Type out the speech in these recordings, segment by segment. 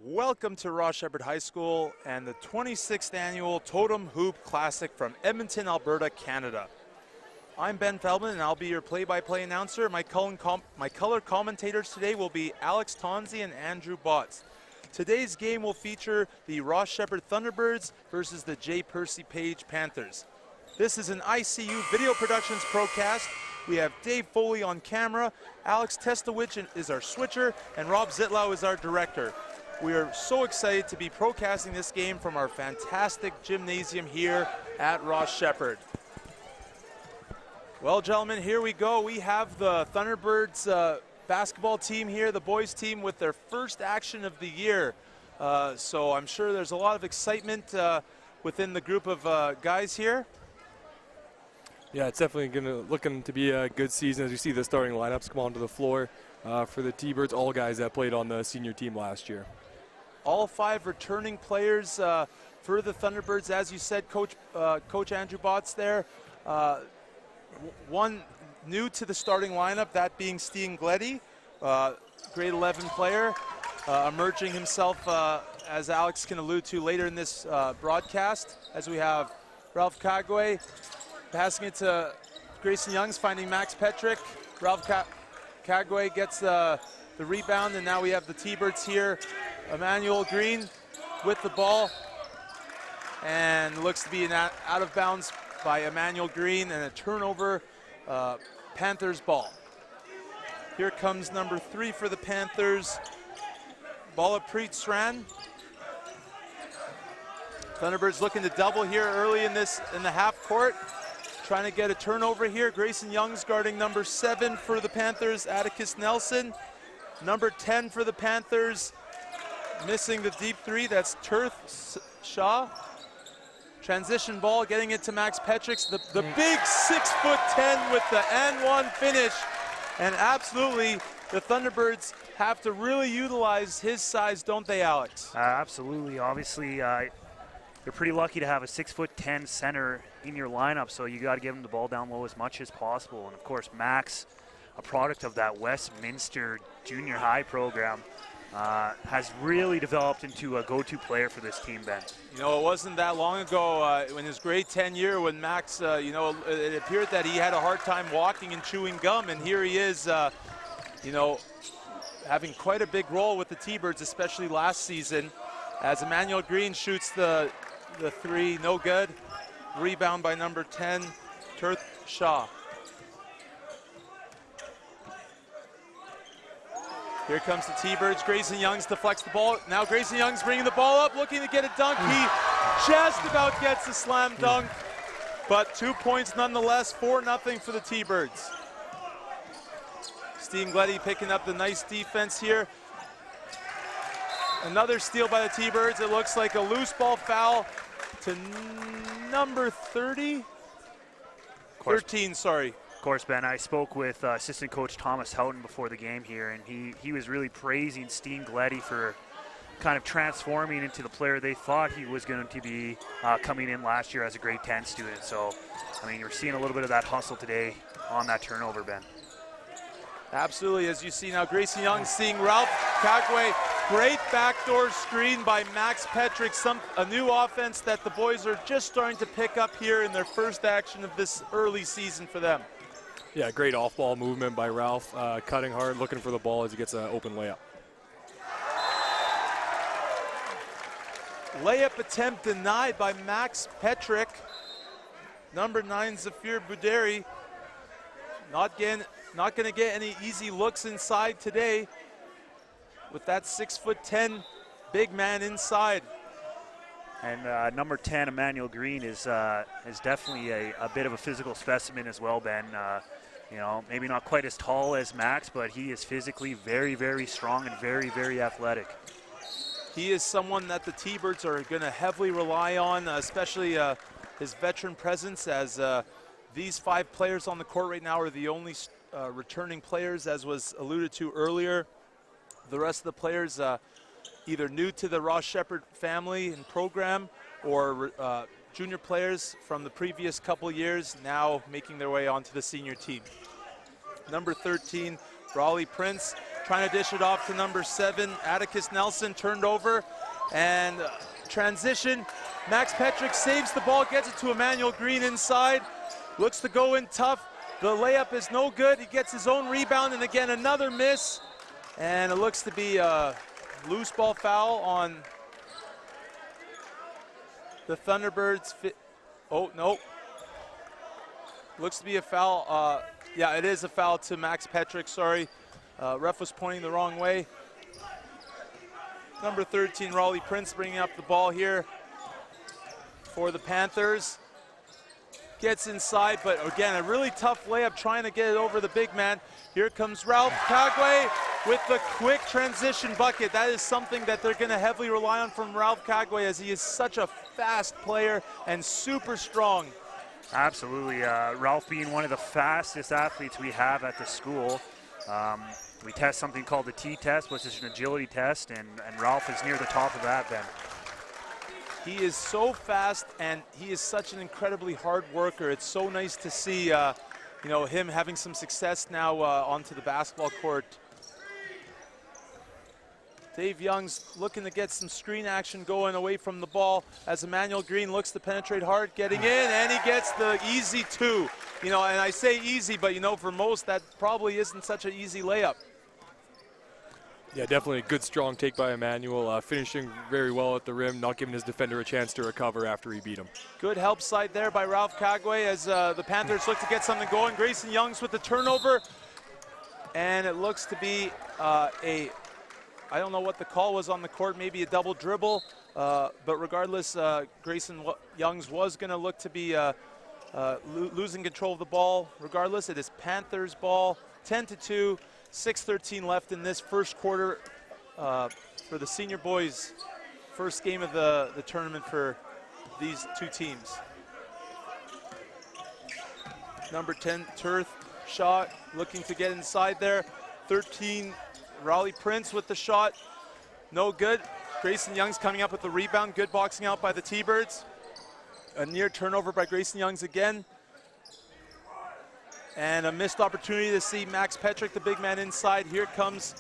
Welcome to Ross Sheppard High School and the 26th annual Totem Hoop Classic from Edmonton, Alberta, Canada. I'm Ben Feldman and I'll be your play-by-play announcer. My color commentators today will be Alex Tonzi and Andrew Botts. Today's game will feature the Ross Sheppard Thunderbirds versus the J. Percy Page Panthers. This is an ICU Video Productions Procast. We have Dave Foley on camera, Alex Testowich is our switcher, and Rob Zitlau is our director. We are so excited to be procasting this game from our fantastic gymnasium here at Ross Sheppard. Well, gentlemen, here we go. We have the Thunderbirds basketball team here, the boys team, with their first action of the year. So I'm sure there's a lot of excitement within the group of guys here. Yeah, it's definitely looking to be a good season as you see the starting lineups come onto the floor for the T-Birds, all guys that played on the senior team last year. All 5 returning players for the Thunderbirds, as you said, Coach Andrew Botts there. One new to the starting lineup, that being Steen Gleddy, grade 11 player, emerging himself, as Alex can allude to later in this broadcast, as we have Ralph Kagwe passing it to Grayson Youngs, finding Max Petrick. Ralph Kagwe gets the rebound, and now we have the T-Birds here. Emmanuel Green with the ball, and looks to be an out of bounds by Emmanuel Green, and a turnover, Panthers ball. Here comes number 3 for the Panthers, Balapreet Sran. Thunderbirds looking to double here early in the half court, trying to get a turnover here. Grayson Youngs guarding number 7 for the Panthers, Atticus Nelson. Number 10 for the Panthers, missing the deep 3, that's Turth Shaw. Transition ball, getting it to Max Petrix, the big 6'10" with the and 1 finish. And absolutely, the Thunderbirds have to really utilize his size, don't they, Alex? Absolutely. Obviously, you're pretty lucky to have a 6'10" center in your lineup, so you got to give him the ball down low as much as possible. And of course, Max, a product of that Westminster junior high program, has really developed into a go-to player for this team, Ben. You know, it wasn't that long ago in his grade 10 year when Max, you know, it appeared that he had a hard time walking and chewing gum, and here he is, you know, having quite a big role with the T-Birds, especially last season, as Emmanuel Green shoots the 3, no good. Rebound by number 10, Turth Shaw. Here comes the T-Birds. Grayson Youngs deflects the ball. Now Grayson Youngs bringing the ball up, looking to get a dunk. He just about gets the slam dunk, but 2 points nonetheless, 4-0 for the T-Birds. Steen Gleddy picking up the nice defense here. Another steal by the T-Birds. It looks like a loose ball foul to number 30? 13, sorry. Of course, Ben, I spoke with assistant coach Thomas Houghton before the game here, and he was really praising Steen Gleddy for kind of transforming into the player they thought he was going to be coming in last year as a grade 10 student. So, I mean, you're seeing a little bit of that hustle today on that turnover, Ben. Absolutely, as you see now, Grayson Young seeing Ralph Kagwe. Great backdoor screen by Max Petrick, a new offense that the boys are just starting to pick up here in their first action of this early season for them. Yeah, great off-ball movement by Ralph, cutting hard, looking for the ball as he gets an open layup. Layup attempt denied by Max Petrick. Number 9, Zafir Bouderi. Not going to get any easy looks inside today with that 6'10" big man inside. And number 10, Emmanuel Green, is definitely a bit of a physical specimen as well, Ben. You know, maybe not quite as tall as Max, but he is physically very, very strong and very, very athletic. He is someone that the T-Birds are going to heavily rely on, especially his veteran presence, as these 5 players on the court right now are the only returning players, as was alluded to earlier. The rest of the players either new to the Ross Sheppard family and program, or junior players from the previous couple years now making their way onto the senior team. Number 13, Raleigh Prince, trying to dish it off to number 7, Atticus Nelson, turned over, and transition. Max Petrick saves the ball, gets it to Emmanuel Green inside, looks to go in tough. The layup is no good. He gets his own rebound, and again, another miss. And it looks to be a loose ball foul on the Thunderbirds. Oh, no. Looks to be a foul. Yeah, it is a foul to Max Petrick, sorry. Ref was pointing the wrong way. Number 13, Raleigh Prince, bringing up the ball here for the Panthers. Gets inside, but again, a really tough layup trying to get it over the big man. Here comes Ralph Kagwe with the quick transition bucket. That is something that they're going to heavily rely on from Ralph Kagwe, as he is such a fast player and super strong. Absolutely. Ralph being one of the fastest athletes we have at the school. We test something called the T-test, which is an agility test, and Ralph is near the top of that then. He is so fast, and he is such an incredibly hard worker. It's so nice to see you know, him having some success now onto the basketball court. Dave Young's looking to get some screen action going away from the ball as Emmanuel Green looks to penetrate hard, getting in, and he gets the easy 2. You know, and I say easy, but you know, for most, that probably isn't such an easy layup. Yeah, definitely a good, strong take by Emmanuel, finishing very well at the rim, not giving his defender a chance to recover after he beat him. Good help side there by Ralph Kagwe as the Panthers look to get something going. Grayson Youngs with the turnover, and it looks to be I don't know what the call was on the court, maybe a double dribble, but regardless, Grayson Youngs was going to look to be losing control of the ball. Regardless, it is Panthers ball, 10-2. 6:13 left in this first quarter for the senior boys. First game of the tournament for these two teams. Number 10, Turth, shot, looking to get inside there. 13, Raleigh Prince with the shot, no good. Grayson Youngs coming up with the rebound, good boxing out by the T-Birds. A near turnover by Grayson Youngs again. And a missed opportunity to see Max Petrick, the big man, inside. Here comes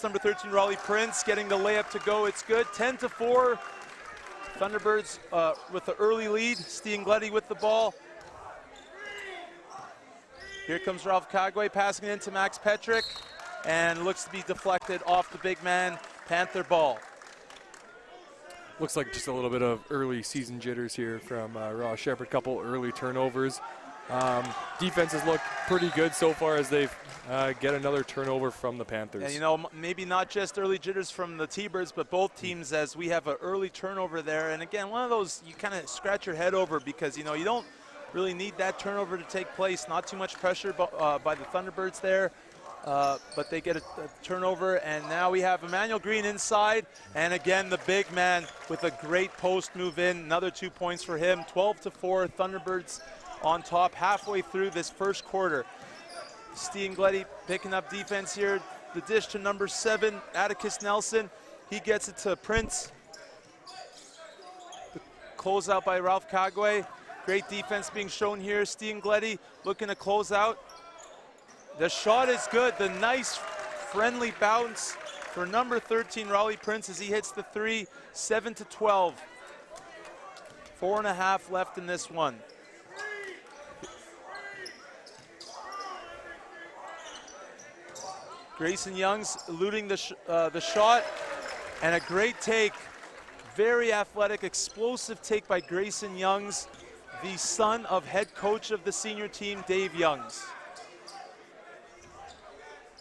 number 13, Raleigh Prince, getting the layup to go. It's good, 10-4. Thunderbirds with the early lead. Stian Gleddy with the ball. Here comes Ralph Kagwe passing it into Max Petrick, and looks to be deflected off the big man. Panther ball. Looks like just a little bit of early season jitters here from Ross Sheppard. Couple early turnovers. Defense has looked pretty good so far as they've get another turnover from the Panthers. And you know, maybe not just early jitters from the T-Birds, but both teams, as we have an early turnover there. And again, one of those you kind of scratch your head over, because you know, you don't really need that turnover to take place. Not too much pressure by the Thunderbirds there, but they get a turnover. And now we have Emmanuel Green inside, and again the big man with a great post move in. Another 2 points for him. 12-4, Thunderbirds on top halfway through this first quarter. Stian Gleddy picking up defense here. The dish to number 7, Atticus Nelson. He gets it to Prince. The closeout by Ralph Kagwe. Great defense being shown here. Stian Gleddy looking to close out. The shot is good. The nice friendly bounce for number 13, Raleigh Prince, as he hits the 3. 7-12. 4.5 left in this one. Grayson Youngs eluding the shot, and a great take. Very athletic, explosive take by Grayson Youngs, the son of head coach of the senior team, Dave Youngs.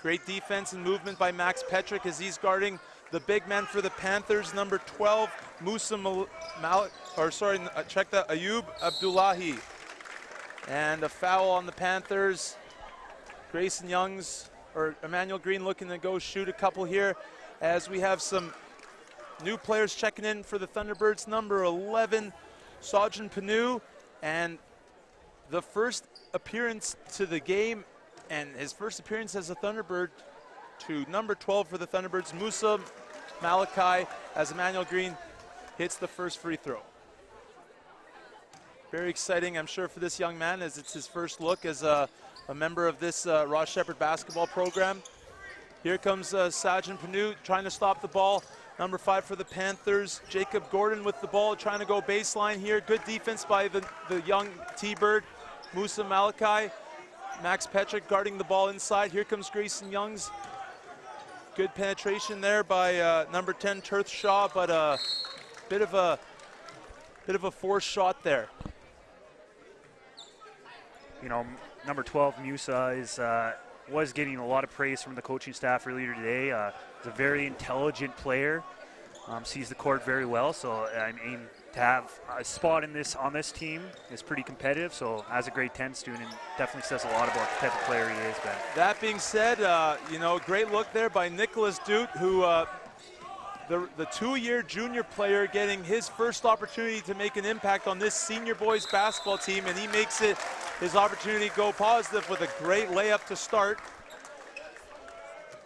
Great defense and movement by Max Petrick as he's guarding the big man for the Panthers, number 12, Ayub Abdullahi. And a foul on the Panthers. Grayson Youngs, or Emmanuel Green, looking to go shoot a couple here, as we have some new players checking in for the Thunderbirds. Number 11, Sajjan Panu, and the first appearance to the game, and his first appearance as a Thunderbird, to number 12 for the Thunderbirds, Musa Malachi, as Emmanuel Green hits the first free throw. Very exciting, I'm sure, for this young man, as it's his first look as a member of this Ross Sheppard basketball program. Here comes Sajin Panu trying to stop the ball. Number 5 for the Panthers, Jacob Gordon with the ball, trying to go baseline here. Good defense by the young T-Bird, Musa Malachi. Max Petrick guarding the ball inside. Here comes Grayson Youngs. Good penetration there by number 10, Tirth Shaw, but a bit of a forced shot there. You know, number 12, Musa, was getting a lot of praise from the coaching staff earlier today. He's a very intelligent player, sees the court very well. So I mean, to have a spot on this team is pretty competitive. So as a grade 10 student, definitely says a lot about the type of player he is, Ben. That being said, you know, great look there by Nicholas Dute, who the 2-year junior player getting his first opportunity to make an impact on this senior boys basketball team, and he makes it his opportunity go positive with a great layup to start.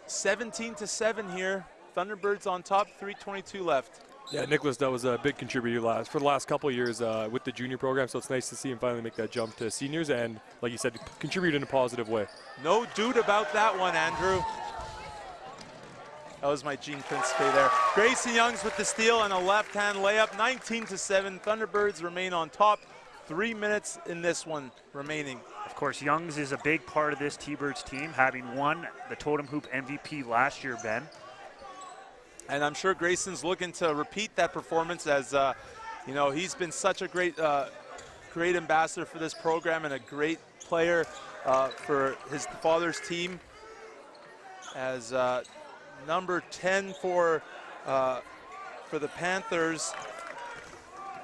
17-7 here. Thunderbirds on top, 3:22 left. Yeah, Nicholas, that was a big contributor for the last couple of years with the junior program, so it's nice to see him finally make that jump to seniors and, like you said, contribute in a positive way. No doubt about that one, Andrew. That was my Gene Principe there. Grayson Youngs with the steal and a left-hand layup, 19-7. Thunderbirds remain on top. 3 minutes in this one remaining. Of course, Youngs is a big part of this T-Birds team, having won the Totem Hoop MVP last year, Ben. And I'm sure Grayson's looking to repeat that performance, as you know, he's been such a great ambassador for this program and a great player for his father's team. As number 10 for the Panthers,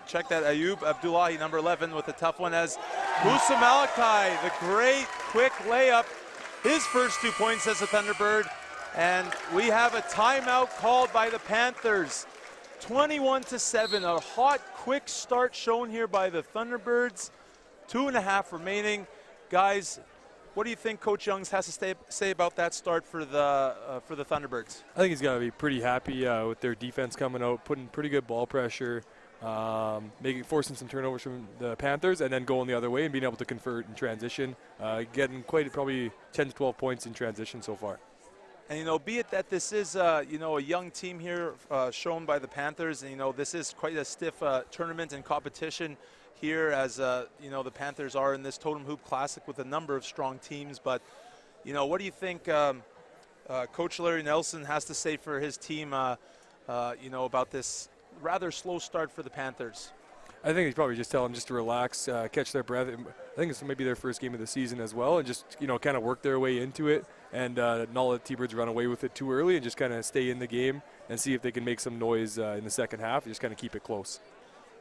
check that, Ayub Abdullahi, number 11, with a tough one, as Musa Malachi, the great quick layup, his first 2 points as a Thunderbird. And we have a timeout called by the Panthers. 21-7, a hot, quick start shown here by the Thunderbirds. 2.5 remaining. Guys, what do you think Coach Youngs has to say about that start for the Thunderbirds? I think he's got to be pretty happy with their defense coming out, putting pretty good ball pressure, forcing some turnovers from the Panthers, and then going the other way and being able to convert in transition, getting probably 10 to 12 points in transition so far. And, you know, be it that this is, you know, a young team here shown by the Panthers, and, you know, this is quite a stiff tournament and competition here, as, you know, the Panthers are in this Totem Hoop Classic with a number of strong teams. But, you know, what do you think Coach Larry Nelson has to say for his team, you know, about this rather slow start for the Panthers? I think he's probably just telling them just to relax, catch their breath. I think it's maybe their first game of the season as well, and just, you know, kind of work their way into it and not let T-Birds run away with it too early, and just kind of stay in the game and see if they can make some noise in the second half and just kind of keep it close.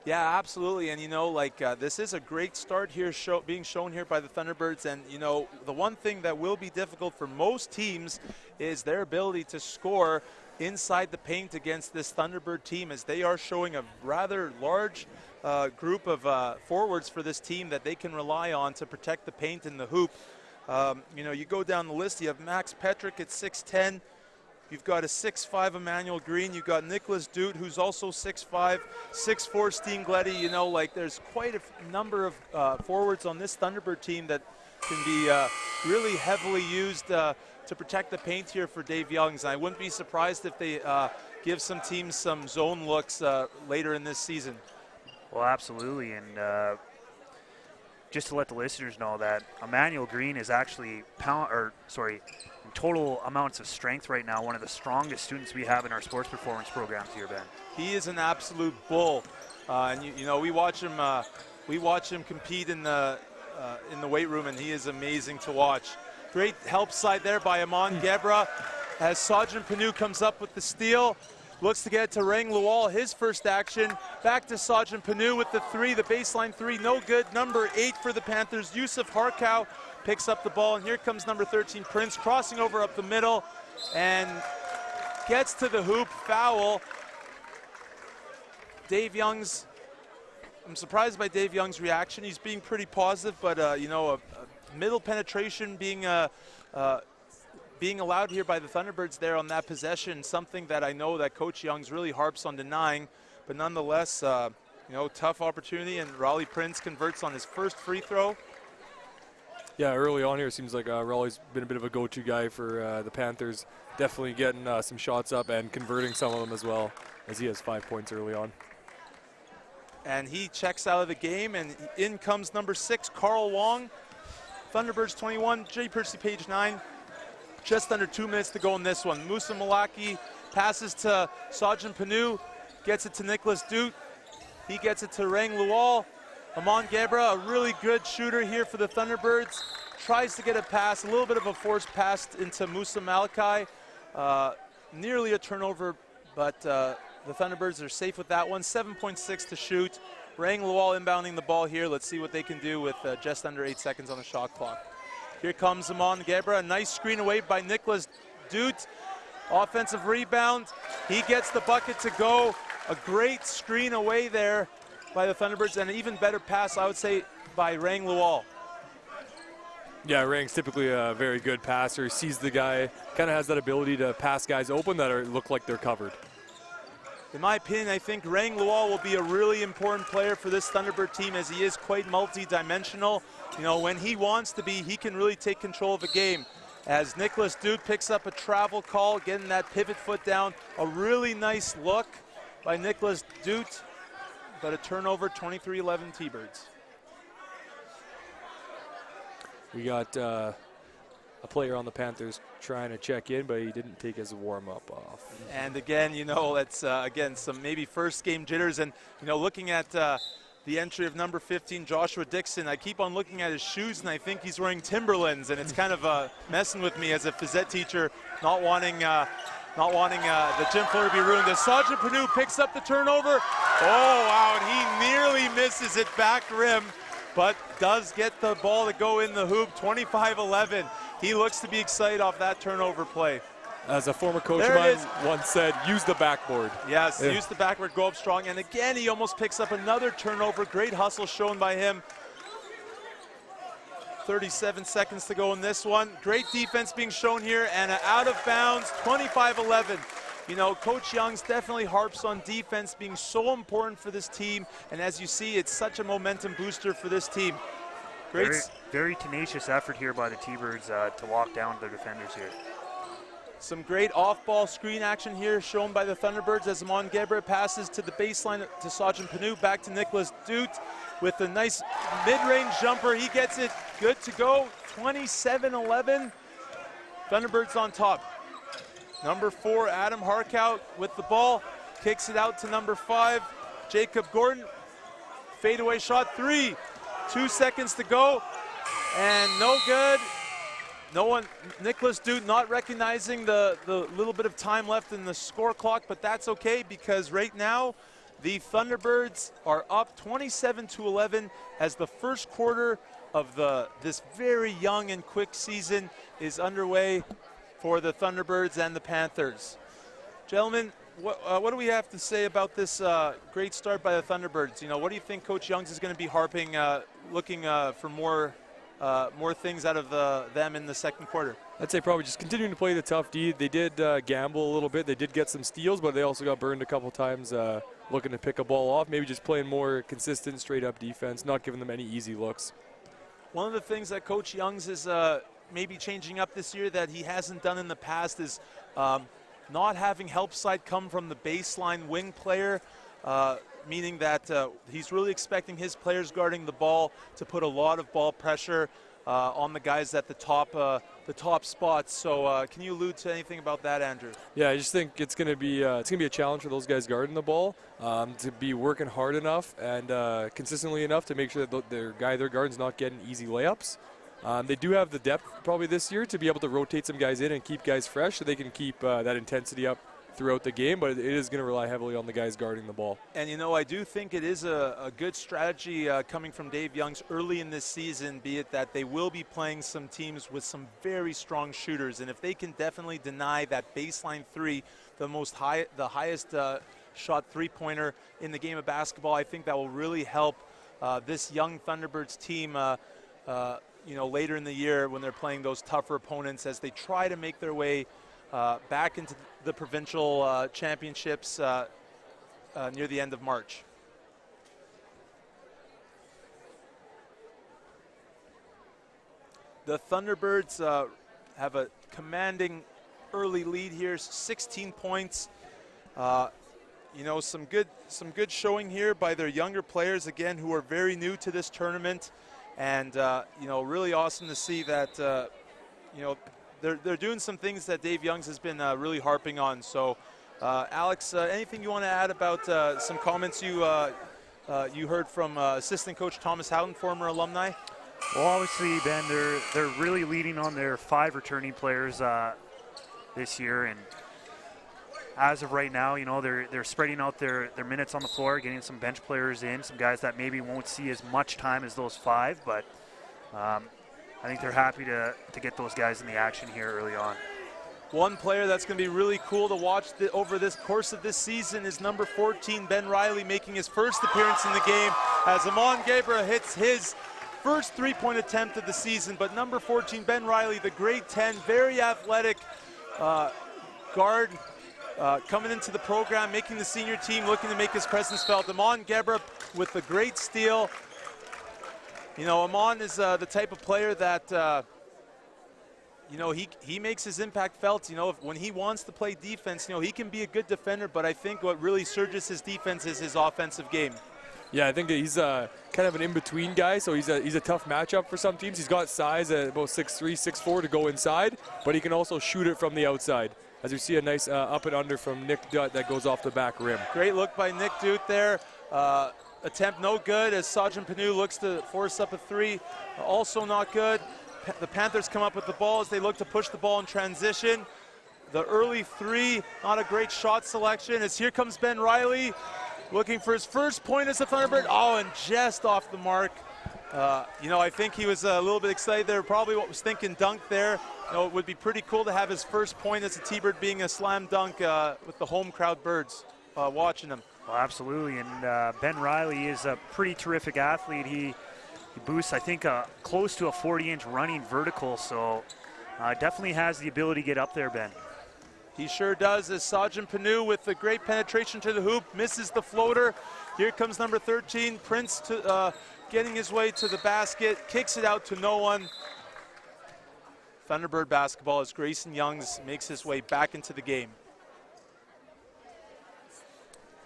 Yeah, absolutely. And, you know, like this is a great start here being shown here by the Thunderbirds. And, you know, the one thing that will be difficult for most teams is their ability to score inside the paint against this Thunderbird team, as they are showing a rather large group of forwards for this team that they can rely on to protect the paint and the hoop. You know, you go down the list, you have Max Petrick at 6'10". You've got a 6'5" Emmanuel Green. You've got Nicholas Dute, who's also 6'5", 6'4" Steen Gleddy. You know, like, there's quite a number of forwards on this Thunderbird team that can be really heavily used to protect the paint here for Dave Youngs. And I wouldn't be surprised if they give some teams some zone looks later in this season. Well, absolutely. And just to let the listeners know that Emmanuel Green is actually in total amounts of strength right now, one of the strongest students we have in our sports performance programs here, Ben. He is an absolute bull, and you know, we watch him compete in the weight room, and he is amazing to watch. Great help side there by Amon Gebra, as Sajin Panu comes up with the steal. Looks to get it to Rang Lual, his first action. Back to Sajin Panu with the three, the baseline three, no good. Number 8 for the Panthers, Yusuf Harkow picks up the ball, and here comes number 13, Prince, crossing over up the middle, and gets to the hoop, foul. Dave Youngs, I'm surprised by Dave Young's reaction. He's being pretty positive, but you know, a middle penetration being allowed here by the Thunderbirds there on that possession, something that I know that Coach Youngs really harps on denying, but nonetheless, You know, tough opportunity, and Raleigh Prince converts on his first free throw. Yeah, early on here, it seems like Raleigh's been a bit of a go-to guy for the Panthers. Definitely getting some shots up and converting some of them as well, as he has 5 points early on. And he checks out of the game, and in comes number 6, Carl Wong. Thunderbirds 21, J. Percy page 9. Just under 2 minutes to go in this one. Musa Malaki passes to Sajin Panu, gets it to Nicholas Dute. He gets it to Rang Lual. Amon Gebra, a really good shooter here for the Thunderbirds. Tries to get a pass, a little bit of a forced pass into Musa Malachi. Nearly a turnover, but the Thunderbirds are safe with that one. 7.6 to shoot. Rang Lual inbounding the ball here. Let's see what they can do with just under 8 seconds on the shot clock. Here comes Amon Gebra. A nice screen away by Nicholas Dute. Offensive rebound. He gets the bucket to go. A great screen away there by the Thunderbirds, and an even better pass, I would say, by Rang Lual. Yeah, Rang's typically a very good passer. He sees the guy, kind of has that ability to pass guys open that look like they're covered. In my opinion, I think Rang Lual will be a really important player for this Thunderbird team, as he is quite multi-dimensional. You know, when he wants to be, he can really take control of a game. As Nicholas Dute picks up a travel call, getting that pivot foot down. A really nice look by Nicholas Dute, but a turnover, 23-11 T-Birds. We got a player on the Panthers trying to check in, but he didn't take his warm-up off. And again, you know, that's again some maybe first game jitters, and you know, looking at the entry of number 15, Joshua Dixon, I keep on looking at his shoes, and I think he's wearing Timberlands, and it's kind of messing with me as a phys ed teacher, not wanting the gym floor to be ruined. As Sajid Panu picks up the turnover. Oh, wow, and he nearly misses it back rim, but does get the ball to go in the hoop. 25-11. He looks to be excited off that turnover play. As a former coach of mine once said, use the backboard. Yes, use the backboard, go up strong. And again, he almost picks up another turnover. Great hustle shown by him. 37 seconds to go in this one. Great defense being shown here, and out of bounds, 25-11. You know, Coach Young's definitely harps on defense being so important for this team, and as you see, it's such a momentum booster for this team. Great. Very tenacious effort here by the T-Birds to lock down their defenders here. Some great off-ball screen action here shown by the Thunderbirds as Amon Gebra passes to the baseline to Sajin Panu, back to Nicholas Dute with a nice mid-range jumper. He gets it good to go, 27-11. Thunderbirds on top. Number 4, Adam Harkout with the ball, kicks it out to number 5, Jacob Gordon. Fadeaway shot, 3. 2 seconds to go, and no good. No one, Nicholas Dute not recognizing the little bit of time left in the score clock, but that's okay because right now the Thunderbirds are up 27-11 as the first quarter of this very young and quick season is underway for the Thunderbirds and the Panthers. Gentlemen, what do we have to say about this great start by the Thunderbirds? You know, what do you think Coach Young's is going to be harping, looking for more things out of them in the second quarter? I'd say probably just continuing to play the tough D. They did gamble a little bit. They did get some steals, but they also got burned a couple times looking to pick a ball off. Maybe just playing more consistent, straight-up defense, not giving them any easy looks. One of the things that Coach Young's is maybe changing up this year that he hasn't done in the past is not having help side come from the baseline wing player, meaning that he's really expecting his players guarding the ball to put a lot of ball pressure on the guys at the top spots. So can you allude to anything about that, Andrew? Yeah, I just think it's going to be a challenge for those guys guarding the ball to be working hard enough and consistently enough to make sure that their guy they're guarding is not getting easy layups. They do have the depth probably this year to be able to rotate some guys in and keep guys fresh so they can keep that intensity up throughout the game, but it is going to rely heavily on the guys guarding the ball. And, you know, I do think it is a good strategy coming from Dave Young's early in this season, be it that they will be playing some teams with some very strong shooters, and if they can definitely deny that baseline 3, the highest shot three-pointer in the game of basketball, I think that will really help this young Thunderbirds team you know, later in the year when they're playing those tougher opponents as they try to make their way back into the provincial championships near the end of March. The Thunderbirds have a commanding early lead here, 16 points. You know, some good showing here by their younger players, again, who are very new to this tournament. And, you know, really awesome to see that, you know, they're doing some things that Dave Youngs has been really harping on. So, Alex, anything you want to add about some comments you heard from assistant coach Thomas Houghton, former alumni? Well, obviously, Ben, they're really leading on their 5 returning players this year, and as of right now, you know, they're spreading out their minutes on the floor, getting some bench players in, some guys that maybe won't see as much time as those 5, but I think they're happy to get those guys in the action here early on. One player that's going to be really cool to watch over this course of this season is number 14, Ben Riley, making his first appearance in the game as Amon Gebra hits his first three-point attempt of the season. But number 14, Ben Riley, the grade 10, very athletic guard, coming into the program, making the senior team, looking to make his presence felt. Amon Gebra with the great steal. You know, Amon is the type of player that, you know, he makes his impact felt. You know, when he wants to play defense, you know, he can be a good defender, but I think what really surges his defense is his offensive game. Yeah, I think that he's kind of an in-between guy, so he's a tough matchup for some teams. He's got size at about 6'3", 6'4" to go inside, but he can also shoot it from the outside. As you see a nice up and under from Nick Dutt that goes off the back rim. Great look by Nick Dutt there. Attempt no good as Sajin Panu looks to force up a 3. Also not good. The Panthers come up with the ball as they look to push the ball in transition. The early 3, not a great shot selection as here comes Ben Riley looking for his first point as a Thunderbird. Oh, and just off the mark. You know, I think he was a little bit excited there. Probably what was thinking dunk there. You know, it would be pretty cool to have his first point as a T-Bird being a slam dunk with the home crowd birds watching him. Well, absolutely, and Ben Riley is a pretty terrific athlete. He boosts, I think, close to a 40-inch running vertical, so definitely has the ability to get up there, Ben. He sure does, as Sajin Panu with the great penetration to the hoop, misses the floater. Here comes number 13, Prince, getting his way to the basket, kicks it out to no one. Thunderbird basketball as Grayson Youngs makes his way back into the game.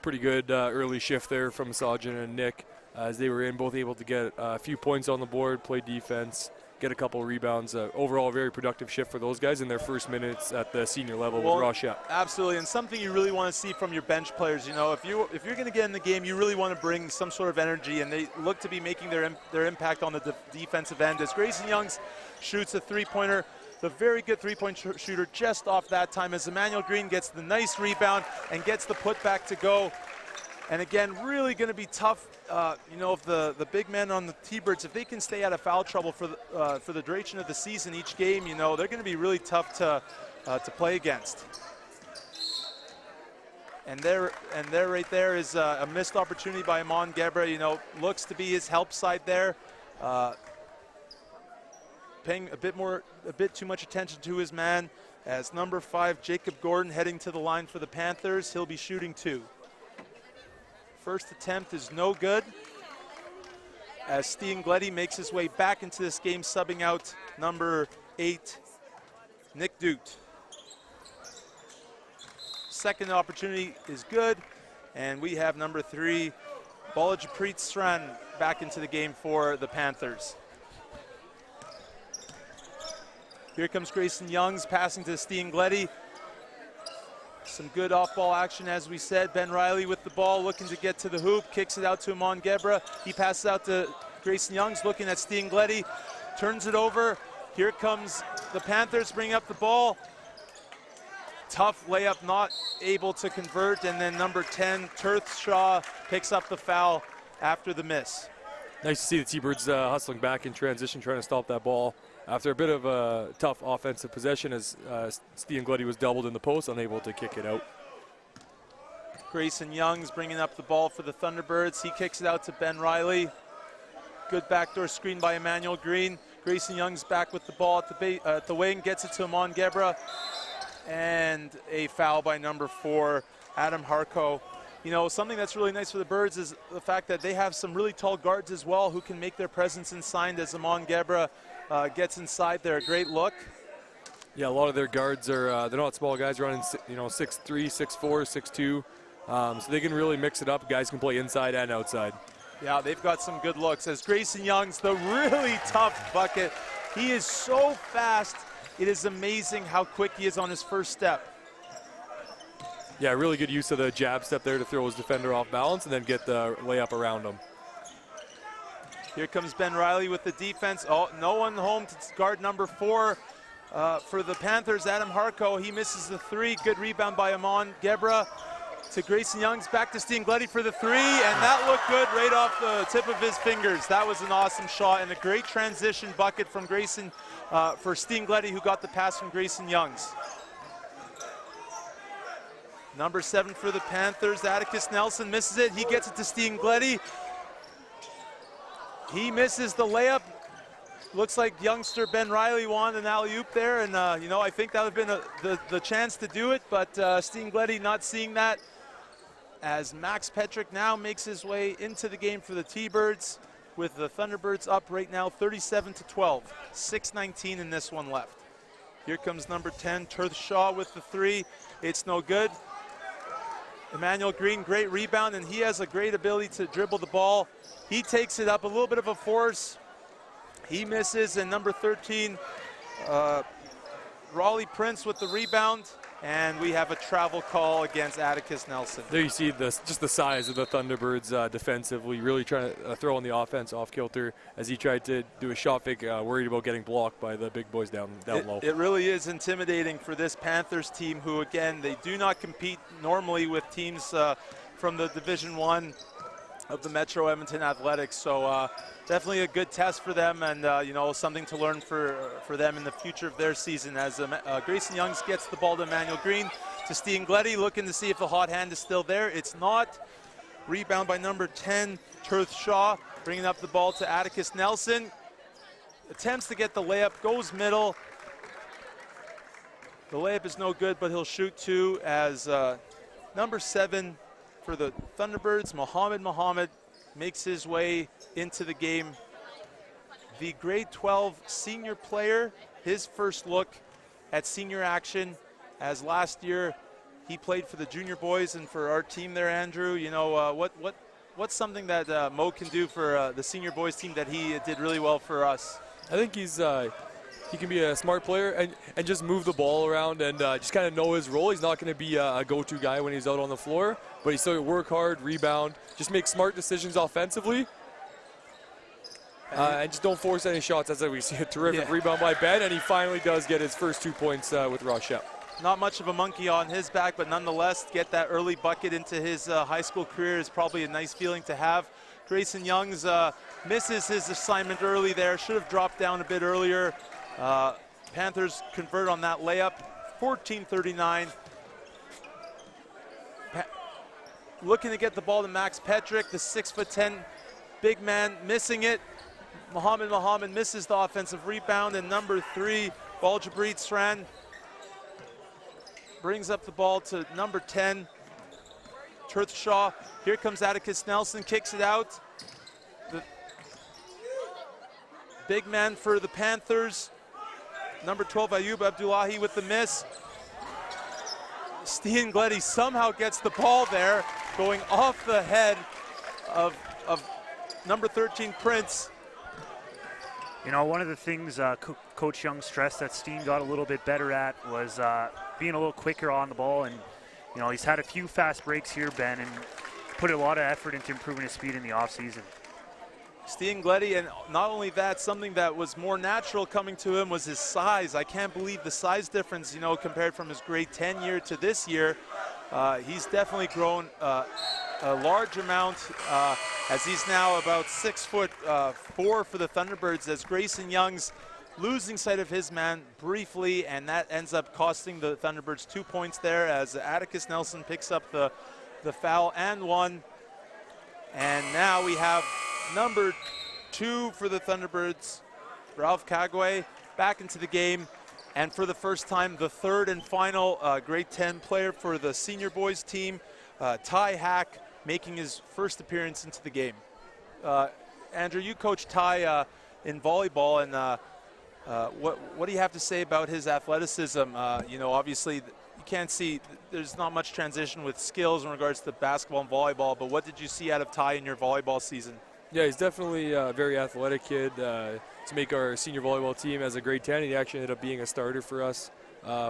Pretty good early shift there from Sajin and Nick as they were both able to get a few points on the board, play defense, get a couple rebounds. Overall, a very productive shift for those guys in their first minutes at the senior level with Raw Shep. Absolutely, and something you really want to see from your bench players. You know, if you're going to get in the game, you really want to bring some sort of energy, and they look to be making their impact on the defensive end. As Grayson Youngs shoots a three-pointer, the very good three-point shooter just off that time as Emmanuel Green gets the nice rebound and gets the putback to go. And again, really going to be tough, you know, if the big men on the T-Birds, if they can stay out of foul trouble for the duration of the season each game, you know, they're going to be really tough to play against. And there right there is a missed opportunity by Amon Gebra. You know, looks to be his help side there. Paying a bit too much attention to his man as number 5, Jacob Gordon, heading to the line for the Panthers. He'll be shooting 2. First attempt is no good as Steen Gleddy makes his way back into this game, subbing out number 8, Nick Dutt. Second opportunity is good, and we have number 3, Balajpreet Sran, back into the game for the Panthers. Here comes Grayson Youngs passing to Steen Gleddy. Some good off-ball action, as we said. Ben Riley with the ball, looking to get to the hoop, kicks it out to Amon Gebra. He passes out to Grayson Youngs, looking at Steen Gleddy, turns it over. Here comes the Panthers, bringing up the ball. Tough layup, not able to convert, and then number 10, Tirth Shaw, picks up the foul after the miss. Nice to see the T-Birds hustling back in transition, trying to stop that ball. After a bit of a tough offensive possession as Steen Gleddy was doubled in the post, unable to kick it out. Grayson Youngs bringing up the ball for the Thunderbirds. He kicks it out to Ben Riley. Good backdoor screen by Emmanuel Green. Grayson Youngs back with the ball at the wing, gets it to Amon Gebra. And a foul by number 4, Adam Harko. You know, something that's really nice for the Birds is the fact that they have some really tall guards as well who can make their presence inside, as Amon Gebra gets inside there. Great look. Yeah, a lot of their guards are, they're not small guys running, 6'3", 6'4", 6'2", so they can really mix it up. Guys can play inside and outside. Yeah, they've got some good looks. As Grayson Young's the really tough bucket. He is so fast. It is amazing how quick he is on his first step. Yeah, really good use of the jab step there to throw his defender off balance and then get the layup around him. Here comes Ben Riley with the defense. Oh, no one home to guard number 4 for the Panthers. Adam Harko, he misses the 3. Good rebound by Amon Gebra to Grayson Young's. Back to Steen Gleddy for the 3, and that looked good right off the tip of his fingers. That was an awesome shot and a great transition bucket from Grayson for Steen Gleddy, who got the pass from Grayson Young's. Number 7 for the Panthers, Atticus Nelson misses it. He gets it to Steen Gleddy. He misses the layup. Looks like youngster Ben Riley wanted an alley-oop there, and I think that would have been the chance to do it, but Steen Gleddy not seeing that, as Max Petrick now makes his way into the game for the T-Birds, with the Thunderbirds up right now 37-12, 6:19 in this one left. Here comes number 10, Turth Shaw with the 3. It's no good. Emmanuel Green, great rebound, and he has a great ability to dribble the ball. He takes it up, a little bit of a force. He misses, and number 13, Raleigh Prince with the rebound, and we have a travel call against Atticus Nelson. There you see just the size of the Thunderbirds defensively, really trying to throw on the offense off kilter as he tried to do a shot fake, worried about getting blocked by the big boys down low. It really is intimidating for this Panthers team, who again, they do not compete normally with teams from the Division I of the Metro Edmonton Athletics. So definitely a good test for them, and something to learn for them in the future of their season. As Grayson Youngs gets the ball to Emmanuel Green, to Steen Gleddy, looking to see if the hot hand is still there. It's not. Rebound by number 10, Turth Shaw, bringing up the ball to Atticus Nelson. Attempts to get the layup, goes middle. The layup is no good, but he'll shoot 2, as number 7 for the Thunderbirds, Mohamed Mohamud, makes his way into the game. The grade 12 senior player, his first look at senior action, as last year he played for the junior boys and for our team there, Andrew. What's something that Mo can do for the senior boys team that he did really well for us? I think he can be a smart player and just move the ball around and just kind of know his role. He's not going to be a go-to guy when he's out on the floor, but he's still work hard, rebound, just make smart decisions offensively, and just don't force any shots. That's why we see a terrific rebound by Ben, and he finally does get his first 2 points with Ross Shepp. Not much of a monkey on his back, but nonetheless, get that early bucket into his high school career is probably a nice feeling to have. Grayson Youngs misses his assignment early there, should have dropped down a bit earlier. Panthers convert on that layup, 14-39. Looking to get the ball to Max Petrick, the 6'10" big man, missing it. Mohamed Mohamud misses the offensive rebound, and number 3, Baljabreed Sran, brings up the ball to number 10, Turth Shaw. Here comes Atticus Nelson, kicks it out. The big man for the Panthers, number 12, Ayub Abdullahi with the miss. Steen Gleddy somehow gets the ball there, going off the head of number 13, Prince. One of the things Coach Young stressed that Steen got a little bit better at was being a little quicker on the ball, and he's had a few fast breaks here, Ben, and put a lot of effort into improving his speed in the offseason. Steen Gleddy, and not only that, something that was more natural coming to him was his size. I can't believe the size difference, compared from his grade 10 year to this year. He's definitely grown a large amount, as he's now about 6'4" for the Thunderbirds, as Grayson Youngs losing sight of his man briefly, and that ends up costing the Thunderbirds 2 points there, as Atticus Nelson picks up the foul and 1. And now we have number 2 for the Thunderbirds, Ralph Kagwe, back into the game. And for the first time, the third and final grade 10 player for the senior boys team, Ty Hack, making his first appearance into the game. Andrew, you coached Ty in volleyball, and What do you have to say about his athleticism? You know, obviously you can't see, there's not much transition with skills in regards to basketball and volleyball, but what did you see out of Ty in your volleyball season? Yeah, he's definitely a very athletic kid. To make our senior volleyball team as a grade 10, he actually ended up being a starter for us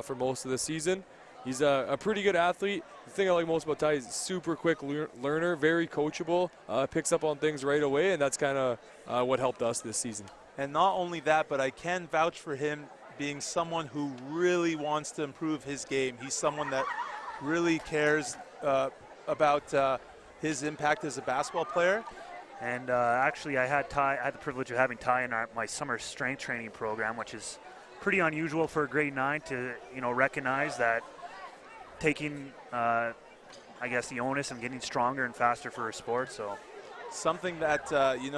for most of the season. He's a pretty good athlete. The thing I like most about Ty is super quick learner, very coachable, picks up on things right away, and that's kind of what helped us this season. And not only that, but I can vouch for him being someone who really wants to improve his game. He's someone that really cares about his impact as a basketball player. And actually, I had the privilege of having Ty in my summer strength training program, which is pretty unusual for a grade 9 to, you know, recognize that taking, I guess, the onus and getting stronger and faster for a sport. So something that you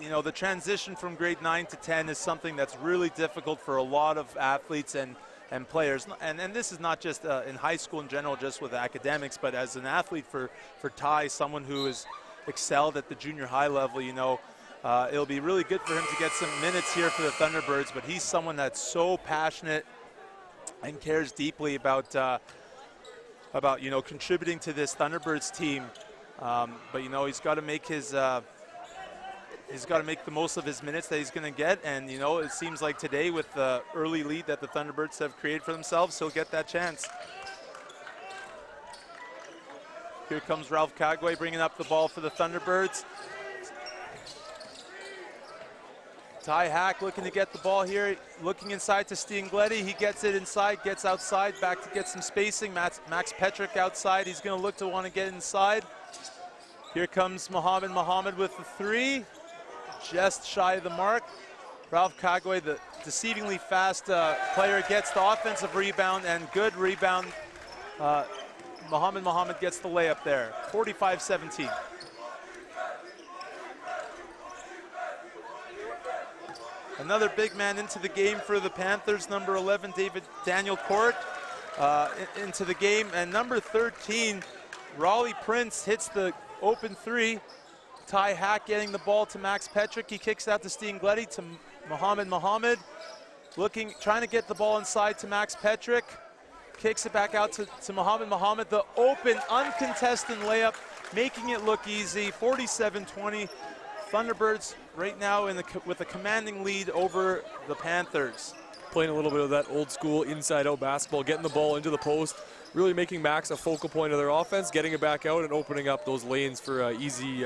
know, the transition from grade 9 to 10 is something that's really difficult for a lot of athletes and players. And this is not just in high school in general, just with academics, but as an athlete for Ty, someone who is excelled at the junior high level, you know, it'll be really good for him to get some minutes here for the Thunderbirds, but he's someone that's so passionate and cares deeply about you know, contributing to this Thunderbirds team. But you know, he's got to make the most of his minutes that he's going to get, and you know, it seems like today with the early lead that the Thunderbirds have created for themselves, he'll get that chance. Here comes Ralph Kagwe bringing up the ball for the Thunderbirds. Ty Hack looking to get the ball here, looking inside to Steen Gleddy. He gets it inside, gets outside, back to get some spacing. Max Petrick outside. He's going to look to want to get inside. Here comes Mohamed Mohamud with the three, just shy of the mark. Ralph Kagwe, the deceivingly fast player, gets the offensive rebound, and good rebound. Mohamed Mohamud gets the layup there, 45-17. Another big man into the game for the Panthers, number 11, Daniel Court, into the game. And number 13, Raleigh Prince hits the open three. Ty Hack getting the ball to Max Petrick. He kicks out to Steen Gleddy to Mohamed Mohamud. Trying to get the ball inside to Max Petrick. Kicks it back out to Mohamed Mohamud. The open, uncontested layup, making it look easy, 47-20. Thunderbirds right now with a commanding lead over the Panthers. Playing a little bit of that old school inside-out basketball, getting the ball into the post, really making Max a focal point of their offense, getting it back out and opening up those lanes for easy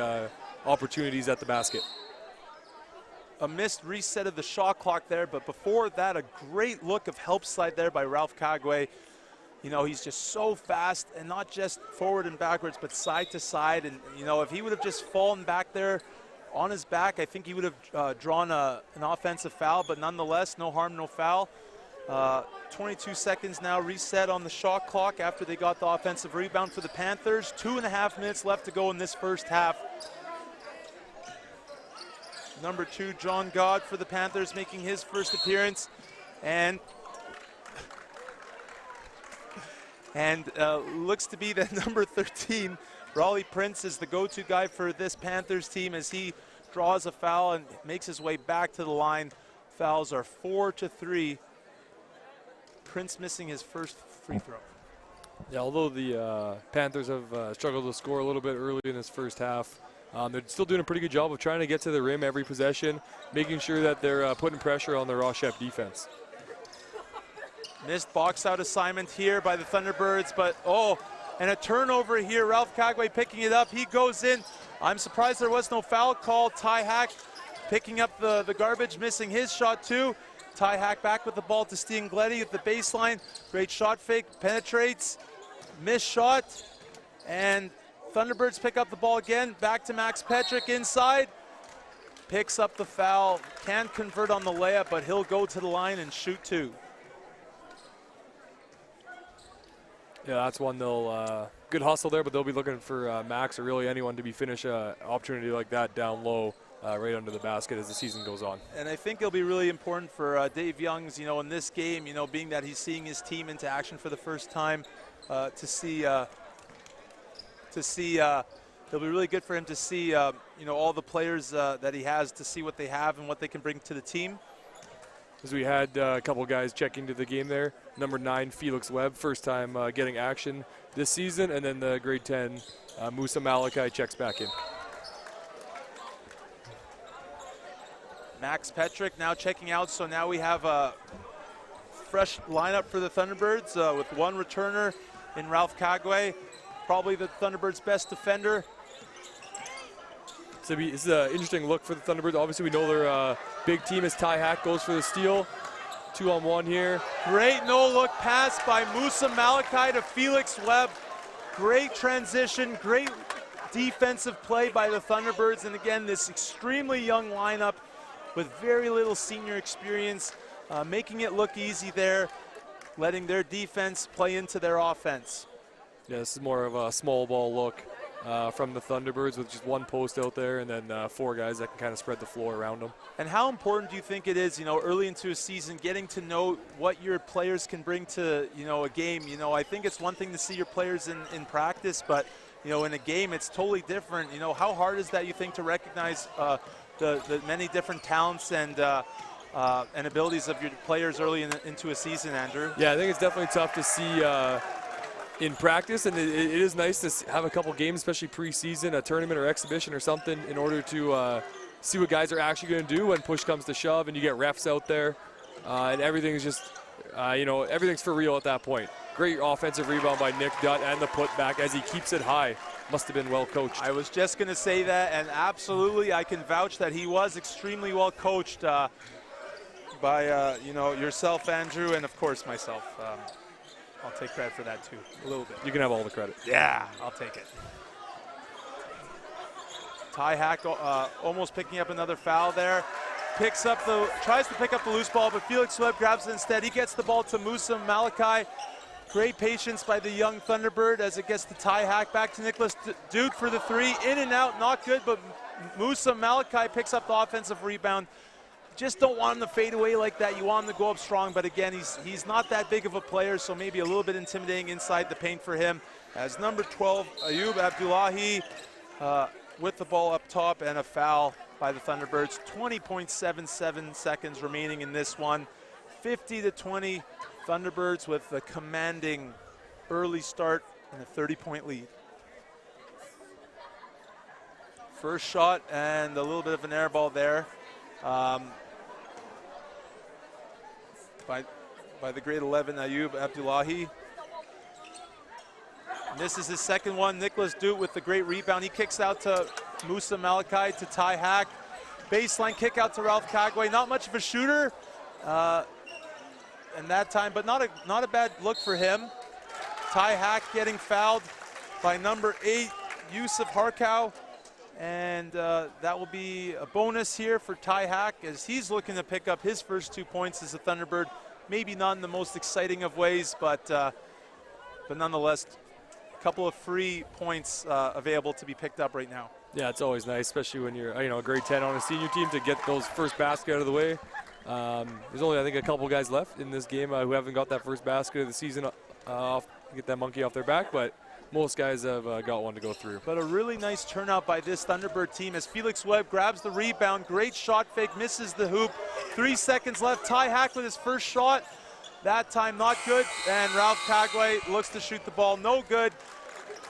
opportunities at the basket. A missed reset of the shot clock there, but before that, a great look of help slide there by Ralph Kagwe. You know, he's just so fast, and not just forward and backwards, but side to side. And, you know, if he would have just fallen back there on his back, I think he would have drawn an offensive foul, but nonetheless, no harm, no foul. 22 seconds now reset on the shot clock after they got the offensive rebound for the Panthers. 2.5 minutes left to go in this first half. Number 2, John God for the Panthers, making his first appearance. And looks to be that number 13, Raleigh Prince, is the go-to guy for this Panthers team as he draws a foul and makes his way back to the line. Fouls are 4-3. Prince missing his first free throw. Yeah, although the Panthers have struggled to score a little bit early in this first half, they're still doing a pretty good job of trying to get to the rim every possession, making sure that they're putting pressure on the Raw Shep defense. Missed box out assignment here by the Thunderbirds, but and a turnover here. Ralph Kagwe picking it up. He goes in. I'm surprised there was no foul call. Ty Hack picking up the garbage, missing his shot too. Ty Hack back with the ball to Steen Gleddy at the baseline. Great shot fake, penetrates, missed shot, and Thunderbirds pick up the ball again. Back to Max Petrick inside. Picks up the foul. Can't convert on the layup, but he'll go to the line and shoot two. Yeah, that's one they'll good hustle there, but they'll be looking for Max or really anyone to be finish an opportunity like that down low, right under the basket as the season goes on. And I think it'll be really important for Dave Youngs, you know, in this game, you know, being that he's seeing his team into action for the first time, to see. It'll be really good for him to see, you know, all the players that he has, to see what they have and what they can bring to the team. as we had a couple guys check into the game there. Number 9, Felix Webb, first time getting action this season, and then the grade 10, Musa Malachi checks back in. Max Petrick now checking out, so now we have a fresh lineup for the Thunderbirds with one returner in Ralph Kagwe, probably the Thunderbirds' best defender. So it's an interesting look for the Thunderbirds. Obviously, we know their big team as Ty Hack goes for the steal. 2-on-1 here. Great no-look pass by Musa Malachi to Felix Webb. Great transition, great defensive play by the Thunderbirds. And again, this extremely young lineup with very little senior experience, making it look easy there, letting their defense play into their offense. Yeah, this is more of a small ball look from the Thunderbirds with just one post out there and then 4 guys that can kind of spread the floor around them. And how important do you think it is, early into a season, getting to know what your players can bring to, a game? I think it's one thing to see your players in practice, but, in a game, it's totally different. How hard is that, you think, to recognize the many different talents and abilities of your players early into a season, Andrew? Yeah, I think it's definitely tough to see in practice, and it is nice to have a couple games, especially preseason, a tournament or exhibition or something, in order to see what guys are actually going to do when push comes to shove and you get refs out there, and everything's just, everything's for real at that point. Great offensive rebound by Nick Dutt and the putback as he keeps it high. Must have been well coached. I was just going to say that, and absolutely I can vouch that he was extremely well coached by yourself, Andrew, and of course myself. I'll take credit for that too, a little bit. You can have all the credit. Yeah, I'll take it. Ty Hack almost picking up another foul there. Tries to pick up the loose ball, but Felix Webb grabs it instead. He gets the ball to Musa Malachi. Great patience by the young Thunderbird as it gets to Ty Hack. Back to Nicholas Duke for the 3. In and out, not good, but Musa Malachi picks up the offensive rebound. Just don't want him to fade away like that. You want him to go up strong, but again, he's not that big of a player, so maybe a little bit intimidating inside the paint for him. As number 12, Ayub Abdullahi, with the ball up top and a foul by the Thunderbirds. 20.77 seconds remaining in this one. 50-20, Thunderbirds with a commanding early start and a 30-point lead. First shot and a little bit of an air ball there. By the grade 11, Ayub Abdullahi. Misses his second one. Nicholas Duke with the great rebound. He kicks out to Musa Malachi to Ty Hack. Baseline kick out to Ralph Kagwe. Not much of a shooter in that time, but not a bad look for him. Ty Hack getting fouled by number 8, Yusuf Harkow. And that will be a bonus here for Ty Hack as he's looking to pick up his first 2 points as a Thunderbird. Maybe not in the most exciting of ways, but nonetheless, a couple of free points available to be picked up right now. Yeah, it's always nice, especially when you're a grade 10 on a senior team, to get those first basket out of the way. There's only, I think, a couple guys left in this game who haven't got that first basket of the season get that monkey off their back, but most guys have got one to go through. But a really nice turnout by this Thunderbird team as Felix Webb grabs the rebound. Great shot fake, misses the hoop. 3 seconds left. Ty Hack with his first shot. That time not good. And Ralph Kagwe looks to shoot the ball. No good.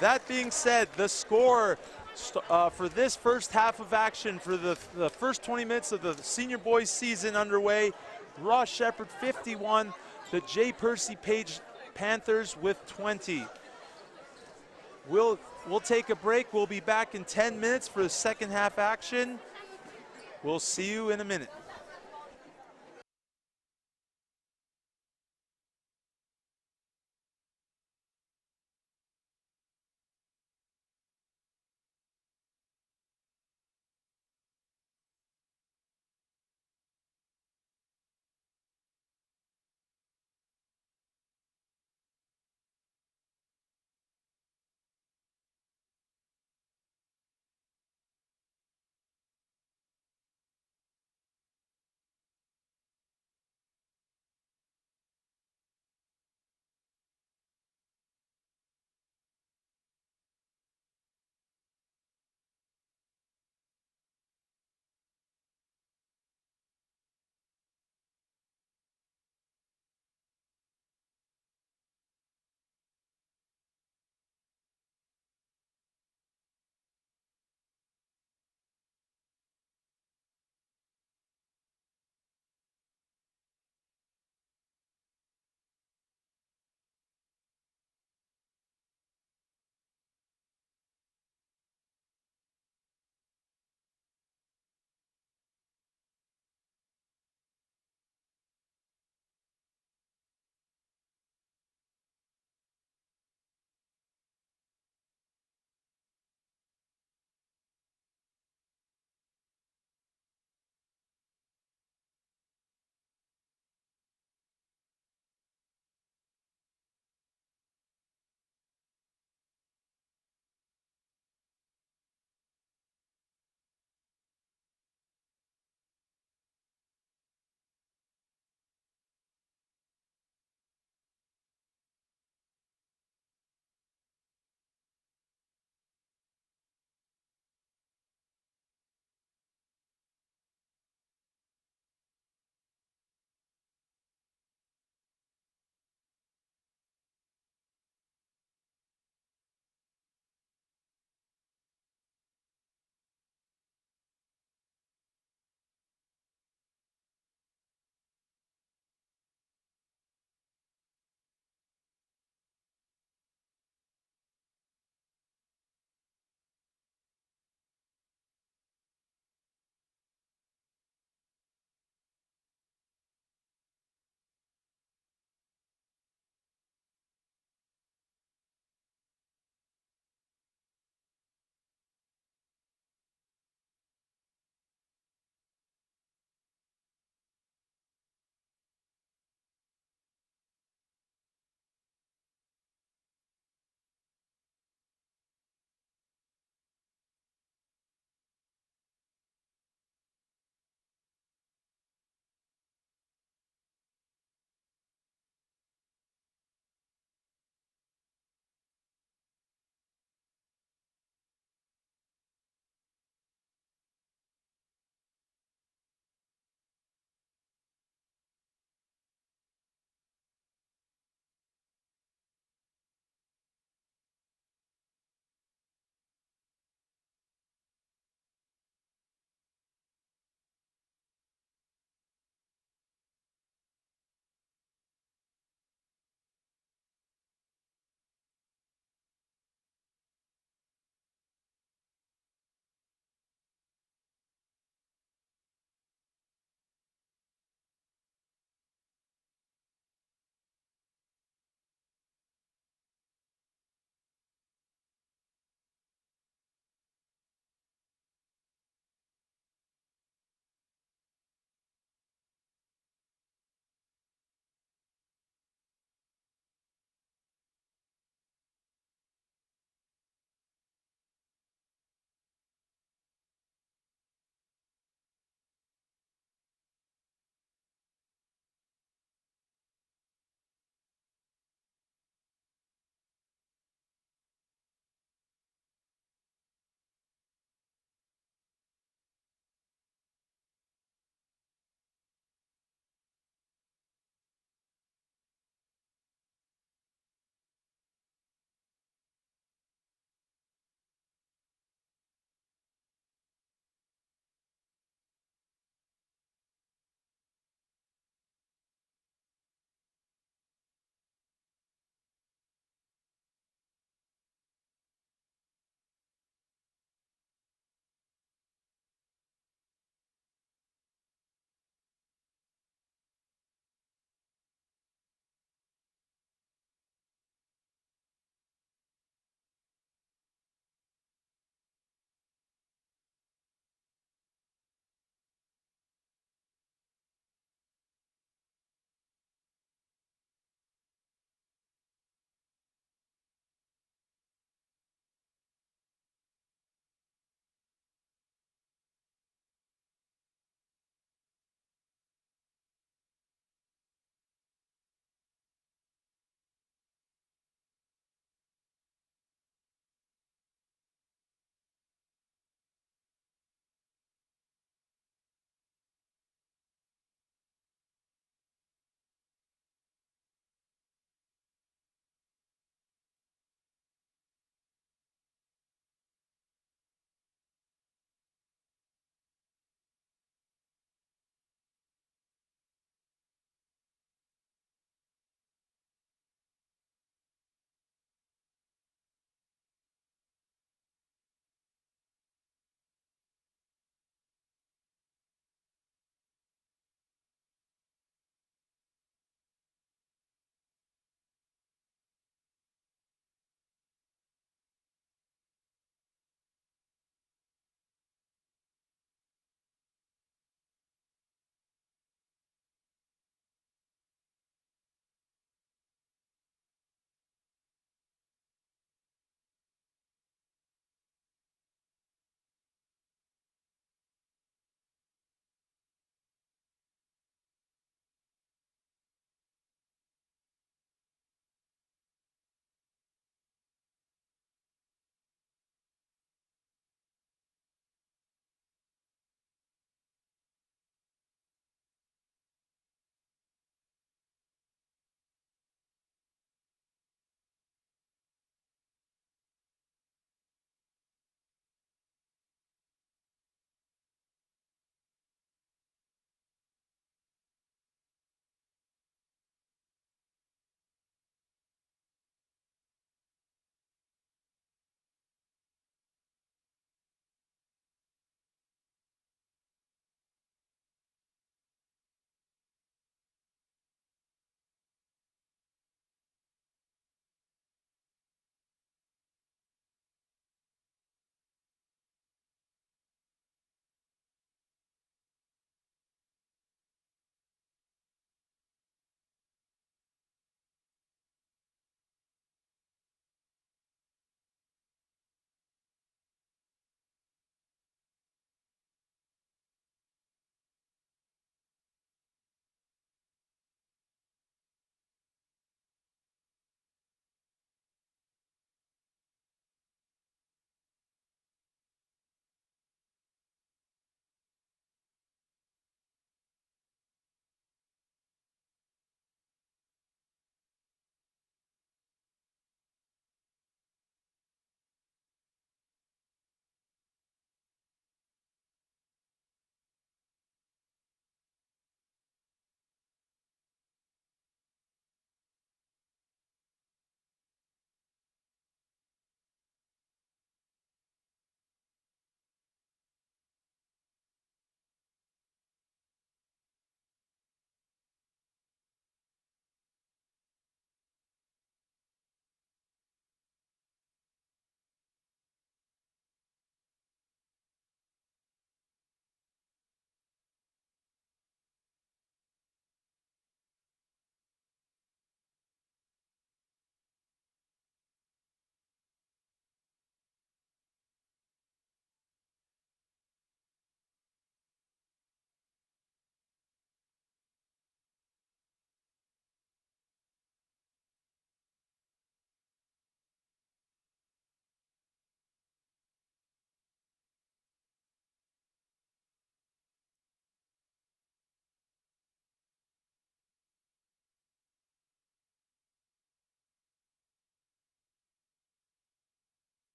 That being said, the score for this first half of action for the first 20 minutes of the senior boys season underway, Ross Sheppard 51, the J. Percy Page Panthers with 20. We'll take a break. We'll be back in 10 minutes for the second half action. We'll see you in a minute.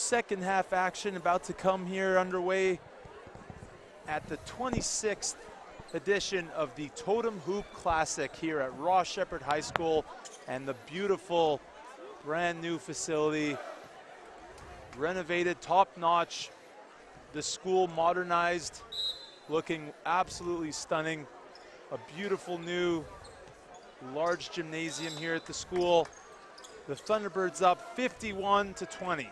second half action about to come here underway at the 26th edition of the Totem Hoop Classic here at Ross Sheppard High School, and the beautiful brand new facility, renovated, top notch, the school modernized, looking absolutely stunning. A beautiful new large gymnasium here at the school. The Thunderbirds up 51-20.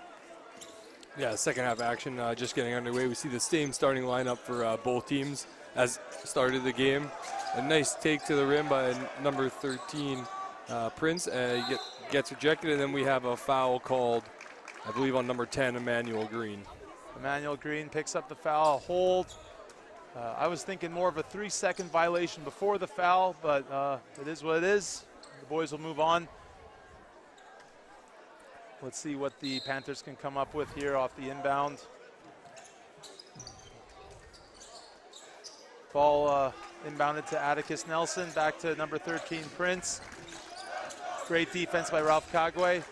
Yeah, second half action just getting underway. We see the same starting lineup for both teams as started the game. A nice take to the rim by number 13, Prince, gets rejected, and then we have a foul called, I believe, on number 10, Emmanuel Green. Emmanuel Green picks up the foul, hold. I was thinking more of a 3-second violation before the foul, but it is what it is. The boys will move on. Let's see what the Panthers can come up with here off the inbound. Ball inbounded to Atticus Nelson, back to number 13, Prince. Great defense by Ralph Kagwe.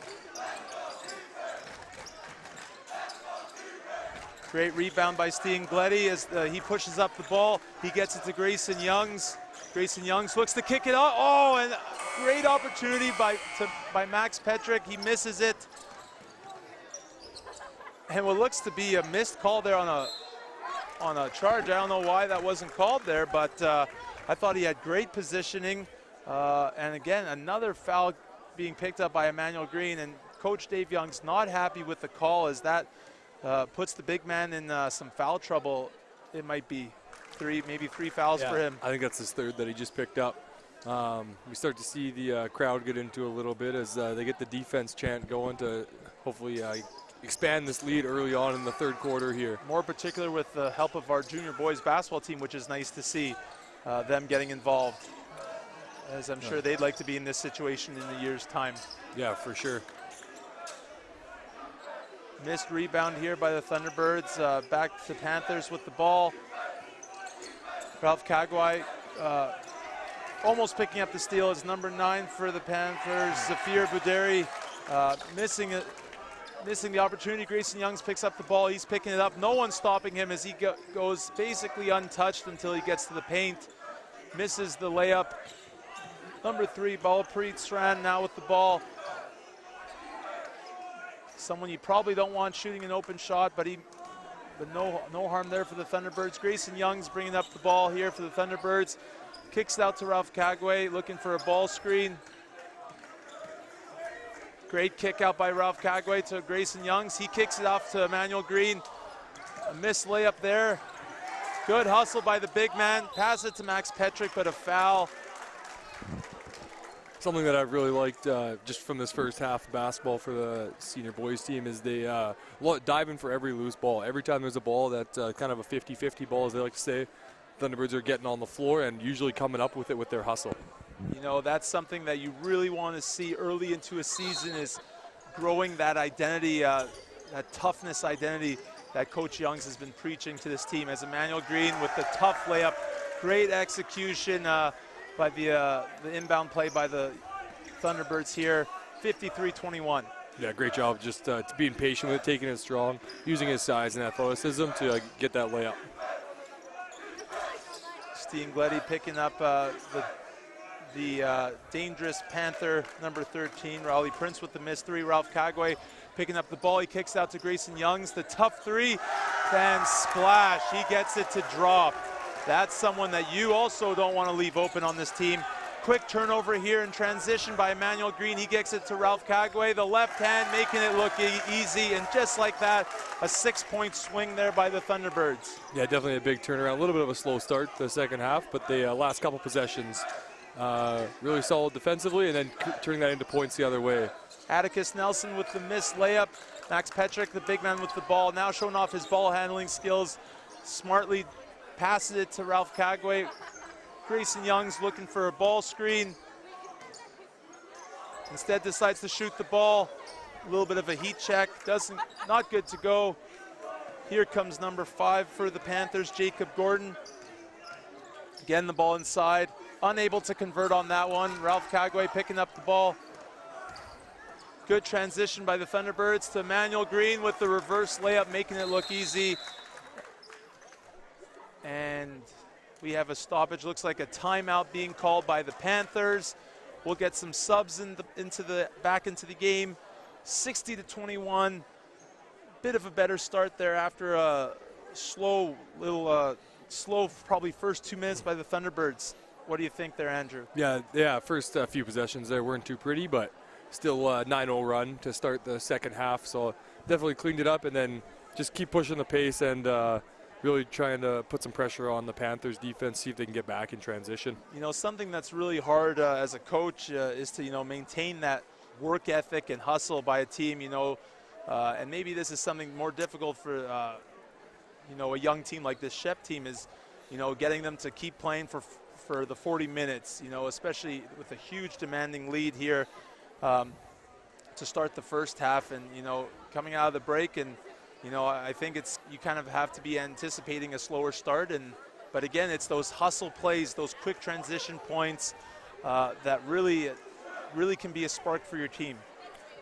Great rebound by Steen Gleddy as he pushes up the ball. He gets it to Grayson Youngs. Grayson Youngs looks to kick it out. Oh, and great opportunity by Max Petrick. He misses it. And what looks to be a missed call there on a charge. I don't know why that wasn't called there, but I thought he had great positioning. And again, another foul being picked up by Emmanuel Green. And Coach Dave Young's not happy with the call, as that puts the big man in some foul trouble. It might be maybe three fouls for him. I think that's his third that he just picked up. We start to see the crowd get into a little bit as they get the defense chant going to hopefully expand this lead early on in the third quarter here. More particular with the help of our junior boys basketball team, which is nice to see them getting involved, as I'm sure they'd like to be in this situation in a year's time. Yeah, for sure. Missed rebound here by the Thunderbirds. Back to Panthers with the ball. Ralph Kagwe almost picking up the steal is number 9 for the Panthers. Zafir Bouderi missing the opportunity. Grayson Youngs picks up the ball. He's picking it up. No one's stopping him as he goes basically untouched until he gets to the paint. Misses the layup. Number 3, Balpreet Strand now with the ball. Someone you probably don't want shooting an open shot, but no harm there for the Thunderbirds. Grayson Youngs bringing up the ball here for the Thunderbirds. Kicks it out to Ralph Kagwe, looking for a ball screen. Great kick out by Ralph Kagwe to Grayson Youngs. He kicks it off to Emmanuel Green. A missed layup there. Good hustle by the big man. Pass it to Max Petrick, but a foul. Something that I've really liked just from this first half of basketball for the senior boys team is they dive in for every loose ball. Every time there's a ball that's kind of a 50-50 ball, as they like to say, Thunderbirds are getting on the floor and usually coming up with it with their hustle. You know, that's something that you really want to see early into a season, is growing that identity, that toughness identity that Coach Youngs has been preaching to this team. As Emmanuel Green with the tough layup, great execution by the inbound play by the Thunderbirds here, 53-21. Yeah, great job just being patient with it, taking it strong, using his size and athleticism to get that layup. Steen Gleddy picking up the dangerous Panther, number 13, Raleigh Prince with the missed 3. Ralph Kagwe picking up the ball. He kicks out to Grayson Youngs. The tough 3, then splash. He gets it to drop. That's someone that you also don't want to leave open on this team. Quick turnover here in transition by Emmanuel Green. He gets it to Ralph Kagwe. The left hand making it look easy, and just like that, a 6-point swing there by the Thunderbirds. Yeah, definitely a big turnaround. A little bit of a slow start to the second half, but the last couple possessions really solid defensively, and then turning that into points the other way. Atticus Nelson with the missed layup. Max Petrick, the big man with the ball, now showing off his ball handling skills. Smartly passes it to Ralph Kagwe. Grayson Youngs looking for a ball screen. Instead decides to shoot the ball. A little bit of a heat check. Not good to go. Here comes number 5 for the Panthers, Jacob Gordon. Again, the ball inside. Unable to convert on that one. Ralph Kagwe picking up the ball. Good transition by the Thunderbirds to Emmanuel Green with the reverse layup, making it look easy. And we have a stoppage. Looks like a timeout being called by the Panthers. We'll get some subs back into the game. 60-21. Bit of a better start there after a slow probably first 2 minutes by the Thunderbirds. What do you think there, Andrew? Yeah. First few possessions there weren't too pretty, but still a 9-0 run to start the second half. So definitely cleaned it up, and then just keep pushing the pace and really trying to put some pressure on the Panthers defense, see if they can get back in transition. You know, something that's really hard as a coach is to, maintain that work ethic and hustle by a team, and maybe this is something more difficult for, a young team like this Shep team is, getting them to keep playing for the 40 minutes, especially with a huge demanding lead here to start the first half and, coming out of the break. And, I think you kind of have to be anticipating a slower start. But again, it's those hustle plays, those quick transition points that really can be a spark for your team.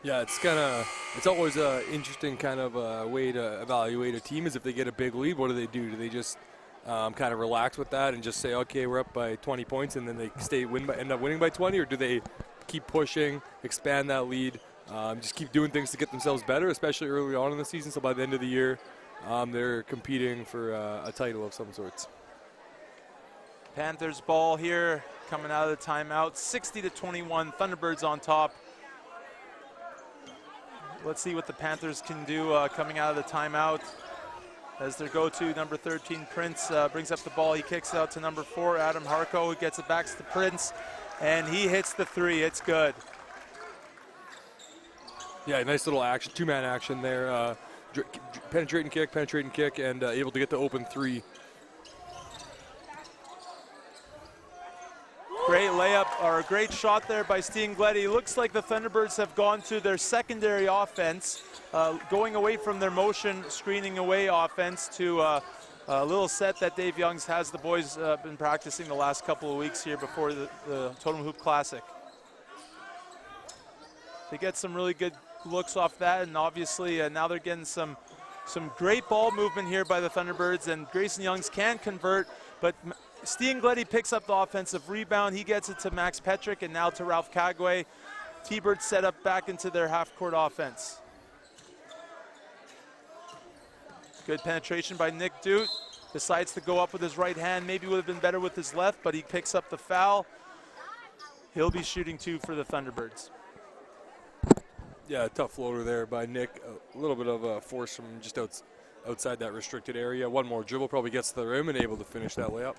Yeah, it's always an interesting kind of way to evaluate a team is if they get a big lead, what do? Do they just kind of relax with that and just say, okay, we're up by 20 points and then they end up winning by 20, or do they keep pushing, expand that lead, just keep doing things to get themselves better, especially early on in the season, so by the end of the year they're competing for a title of some sorts. Panthers ball here coming out of the timeout, 60-21, Thunderbirds on top. Let's see what the Panthers can do coming out of the timeout. As their go-to, number 13, Prince, brings up the ball. He kicks it out to number 4, Adam Harko, who gets it back to Prince, and he hits the three. It's good. Yeah, nice little action, two-man action there. Penetrating kick, and able to get the open three. Great layup, or a great shot there by Steen Gleddy. Looks like the Thunderbirds have gone to their secondary offense, going away from their motion screening away offense to a little set that Dave Youngs has the boys been practicing the last couple of weeks here before the Totem Hoop Classic. They get some really good looks off that, and obviously now they're getting some great ball movement here by the Thunderbirds, and Grayson Youngs can convert, but Steen Gleddy picks up the offensive rebound. He gets it to Max Petrick and now to Ralph Kagwe. T-Birds set up back into their half-court offense. Good penetration by Nick Dute. Decides to go up with his right hand. Maybe would have been better with his left, but he picks up the foul. He'll be shooting 2 for the Thunderbirds. Yeah, tough floater there by Nick. A little bit of a force from just outside that restricted area. One more dribble, probably gets to the rim and able to finish that layup.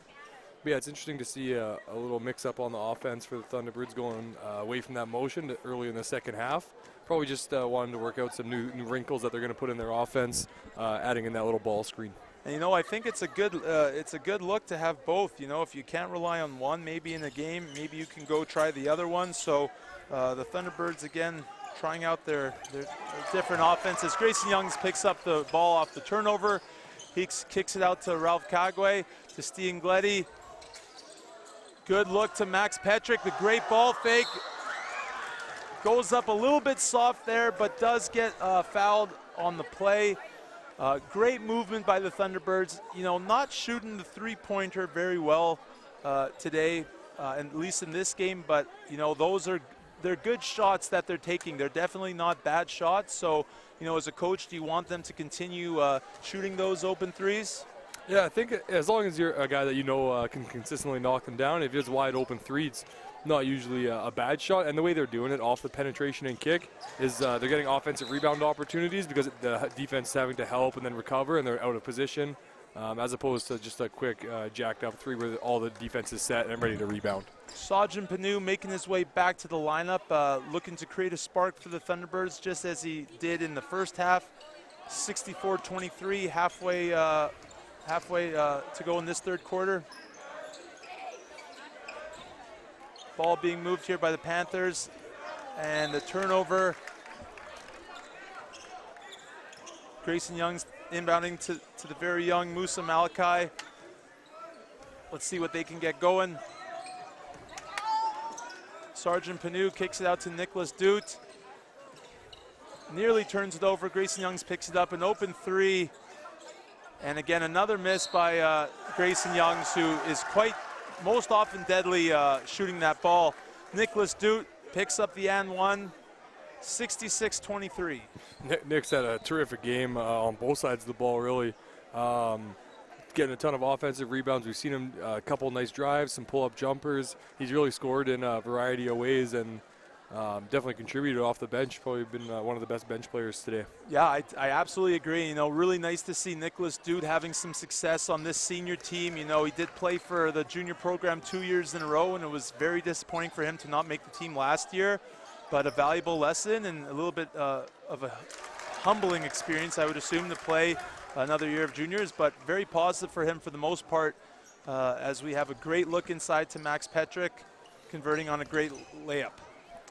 But yeah, it's interesting to see a little mix-up on the offense for the Thunderbirds going away from that motion early in the second half. Probably just wanting to work out some new wrinkles that they're going to put in their offense, adding in that little ball screen. And I think it's a good look to have both. If you can't rely on one, maybe in a game, maybe you can go try the other one. So the Thunderbirds again trying out their different offenses. Grayson Youngs picks up the ball off the turnover. He kicks it out to Ralph Kagwe, to Steen Gleddy. Good look to Max Petrick, the great ball fake. Goes up a little bit soft there, but does get fouled on the play. Great movement by the Thunderbirds. Not shooting the three-pointer very well today, at least in this game, but they're good shots that they're taking. They're definitely not bad shots. So, as a coach, do you want them to continue shooting those open threes? Yeah, I think as long as you're a guy that can consistently knock them down, if it's wide open three, it's not usually a bad shot. And the way they're doing it off the penetration and kick is they're getting offensive rebound opportunities because the defense is having to help and then recover, and they're out of position, as opposed to just a quick jacked up three where all the defense is set and ready to rebound. Sajin Panu making his way back to the lineup, looking to create a spark for the Thunderbirds, just as he did in the first half. 64-23, halfway to go in this third quarter. Ball being moved here by the Panthers, and the turnover. Grayson Young's inbounding to the very young Musa Malachi. Let's see what they can get going. Sergeant Panu kicks it out to Nicholas Dute. nearly turns it over. Grayson Youngs picks it up, an open three. And again, another miss by Grayson Youngs, who is quite most often deadly shooting that ball. Nicholas Dute picks up the and one, 66-23. Nick's had a terrific game on both sides of the ball, really. Getting a ton of offensive rebounds. We've seen him a couple nice drives, some pull-up jumpers. He's really scored in a variety of ways, and definitely contributed off the bench. Probably been one of the best bench players today. Yeah, I absolutely agree. You know, really nice to see Nicholas Dude having some success on this senior team. You know, he did play for the junior program 2 years in a row, and it was very disappointing for him to not make the team last year. But a valuable lesson and a little bit of a humbling experience, I would assume, to play another year of juniors. But very positive for him for the most part, as we have a great look inside to Max Petrick, converting on a great layup.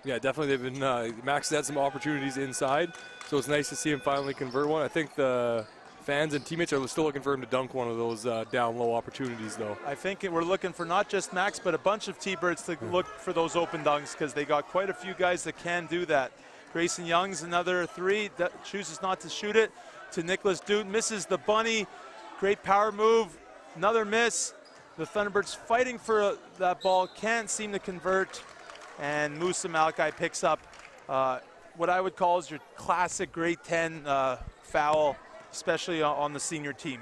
Yeah, definitely. They've been Max had some opportunities inside, so it's nice to see him finally convert one. I think the fans and teammates are still looking for him to dunk one of those down low opportunities, though. I think we're looking for not just Max, but a bunch of T-Birds to look for those open dunks, because they got quite a few guys that can do that. Grayson Youngs, another three, that chooses not to shoot it to Nicholas Dute, misses the bunny. Great power move, another miss. The Thunderbirds fighting for that ball, can't seem to convert. And Musa Malachi picks up what I would call is your classic grade 10 foul, especially on the senior team.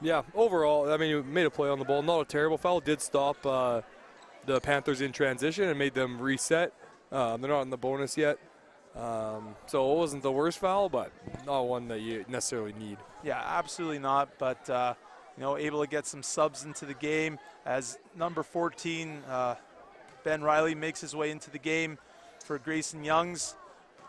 Yeah, overall, I mean, he made a play on the ball. Not a terrible foul. Did stop the Panthers in transition and made them reset. They're not in the bonus yet. So it wasn't the worst foul, but not one that you necessarily need. Yeah, absolutely not. But, you know, able to get some subs into the game as number 14, Ben Riley, makes his way into the game for Grayson Youngs.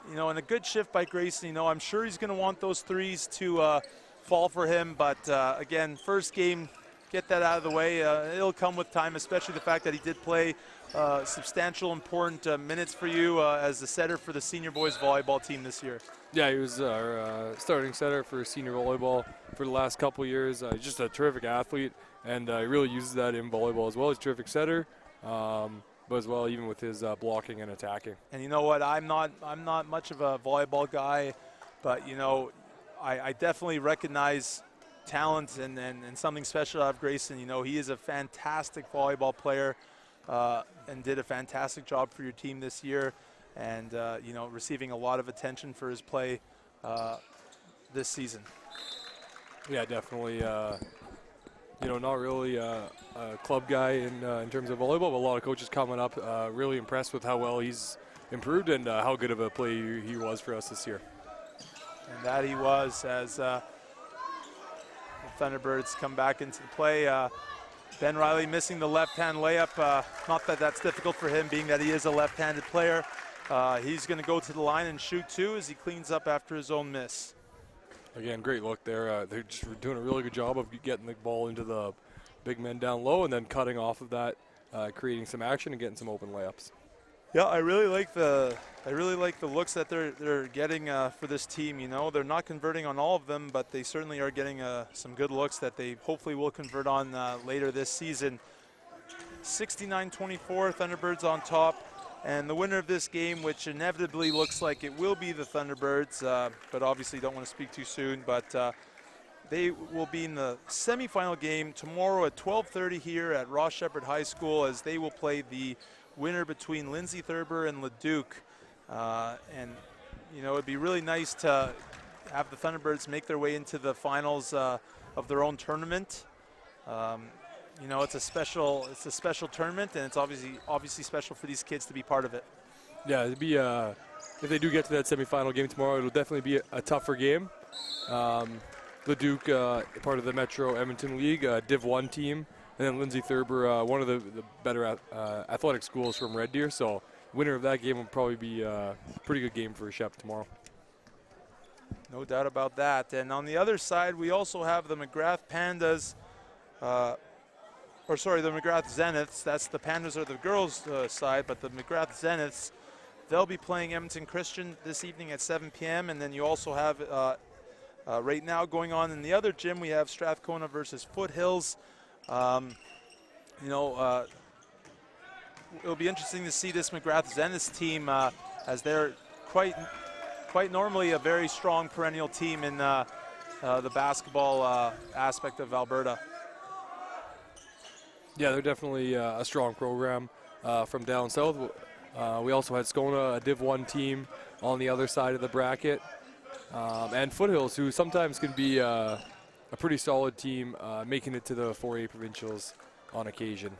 You know, and a good shift by Grayson. You know, I'm sure he's going to want those threes to fall for him. But, again, first game, get that out of the way. It'll come with time, especially the fact that he did play substantial, important minutes for you as the setter for the senior boys volleyball team this year. Yeah, he was our starting setter for senior volleyball for the last couple of years. He's just a terrific athlete, and he really uses that in volleyball as well. He's a terrific setter. But as well, even with his blocking and attacking. And you know what? I'm not much of a volleyball guy, but you know, I definitely recognize talent and something special out of Grayson. You know, he is a fantastic volleyball player and did a fantastic job for your team this year, and you know, receiving a lot of attention for his play this season. Yeah, definitely. You know, not really a club guy in terms of volleyball, but a lot of coaches coming up really impressed with how well he's improved and how good of a player he was for us this year. And that he was, as the Thunderbirds come back into the play. Ben Riley missing the left-hand layup. Not that that's difficult for him, being that he is a left-handed player. He's going to go to the line and shoot two as he cleans up after his own miss. Again, great look there. They're just doing a really good job of getting the ball into the big men down low and then cutting off of that, creating some action and getting some open layups. Yeah, I really like the looks that they're getting for this team. You know, they're not converting on all of them, but they certainly are getting some good looks that they hopefully will convert on later this season. 69-24, Thunderbirds on top. And the winner of this game, which inevitably looks like it will be the Thunderbirds, but obviously don't want to speak too soon, but they will be in the semifinal game tomorrow at 12:30 here at Ross Sheppard High School, as they will play the winner between Lindsay Thurber and Leduc. And, you know, it'd be really nice to have the Thunderbirds make their way into the finals of their own tournament. You know, it's a special tournament, and it's obviously special for these kids to be part of it. Yeah, it'd be if they do get to that semifinal game tomorrow, it'll definitely be a tougher game. Leduc, part of the Metro Edmonton League, Div 1 team, and then Lindsay Thurber, one of the better athletic schools from Red Deer. So, winner of that game will probably be a pretty good game for Shep tomorrow. No doubt about that. And on the other side, we also have the McGrath Pandas. The McGrath Zeniths. That's the Pandas are the girls' side, but the McGrath Zeniths, they'll be playing Edmonton Christian this evening at 7 p.m. And then you also have, right now going on in the other gym, we have Strathcona versus Foothills. You know, it'll be interesting to see this McGrath Zeniths team as they're quite quite normally a very strong perennial team in the basketball aspect of Alberta. Yeah, they're definitely a strong program from down south. We also had Strathcona, a Div 1 team on the other side of the bracket. And Foothills, who sometimes can be a pretty solid team, making it to the 4A provincials on occasion.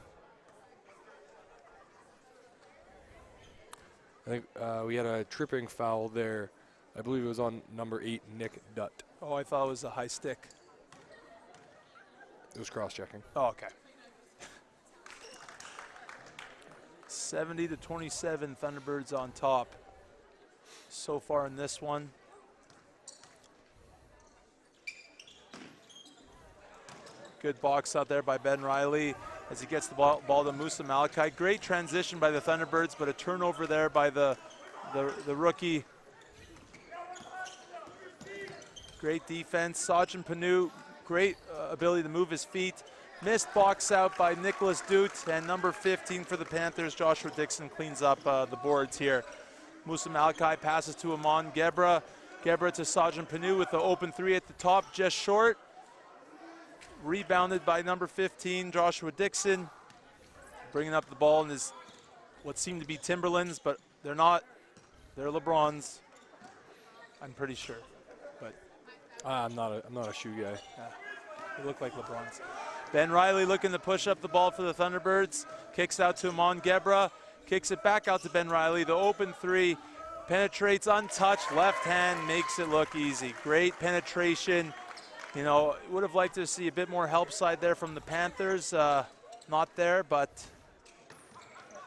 I think we had a tripping foul there. I believe it was on number 8, Nick Dutt. Oh, I thought it was a high stick. It was cross-checking. Oh, okay. 70-27, Thunderbirds on top so far in this one. Good box out there by Ben Riley as he gets the ball to Musa Malachi. Great transition by the Thunderbirds, but a turnover there by the rookie. Great defense. Sajin Panu, great ability to move his feet. Missed box out by Nicholas Dute, and number 15 for the Panthers, Joshua Dixon, cleans up the boards here. Musa Malachi passes to Amon Gebra. Gebra to Sajin Panu with the open three at the top, just short. Rebounded by number 15, Joshua Dixon. Bringing up the ball in his what seem to be Timberlands, but they're not. They're LeBrons, I'm pretty sure. But I'm not a shoe guy. They look like LeBrons. Ben Riley looking to push up the ball for the Thunderbirds. Kicks out to Amon Gebra. Kicks it back out to Ben Riley. The open three. Penetrates untouched. Left hand makes it look easy. Great penetration. You know, would have liked to see a bit more help side there from the Panthers. Not there, but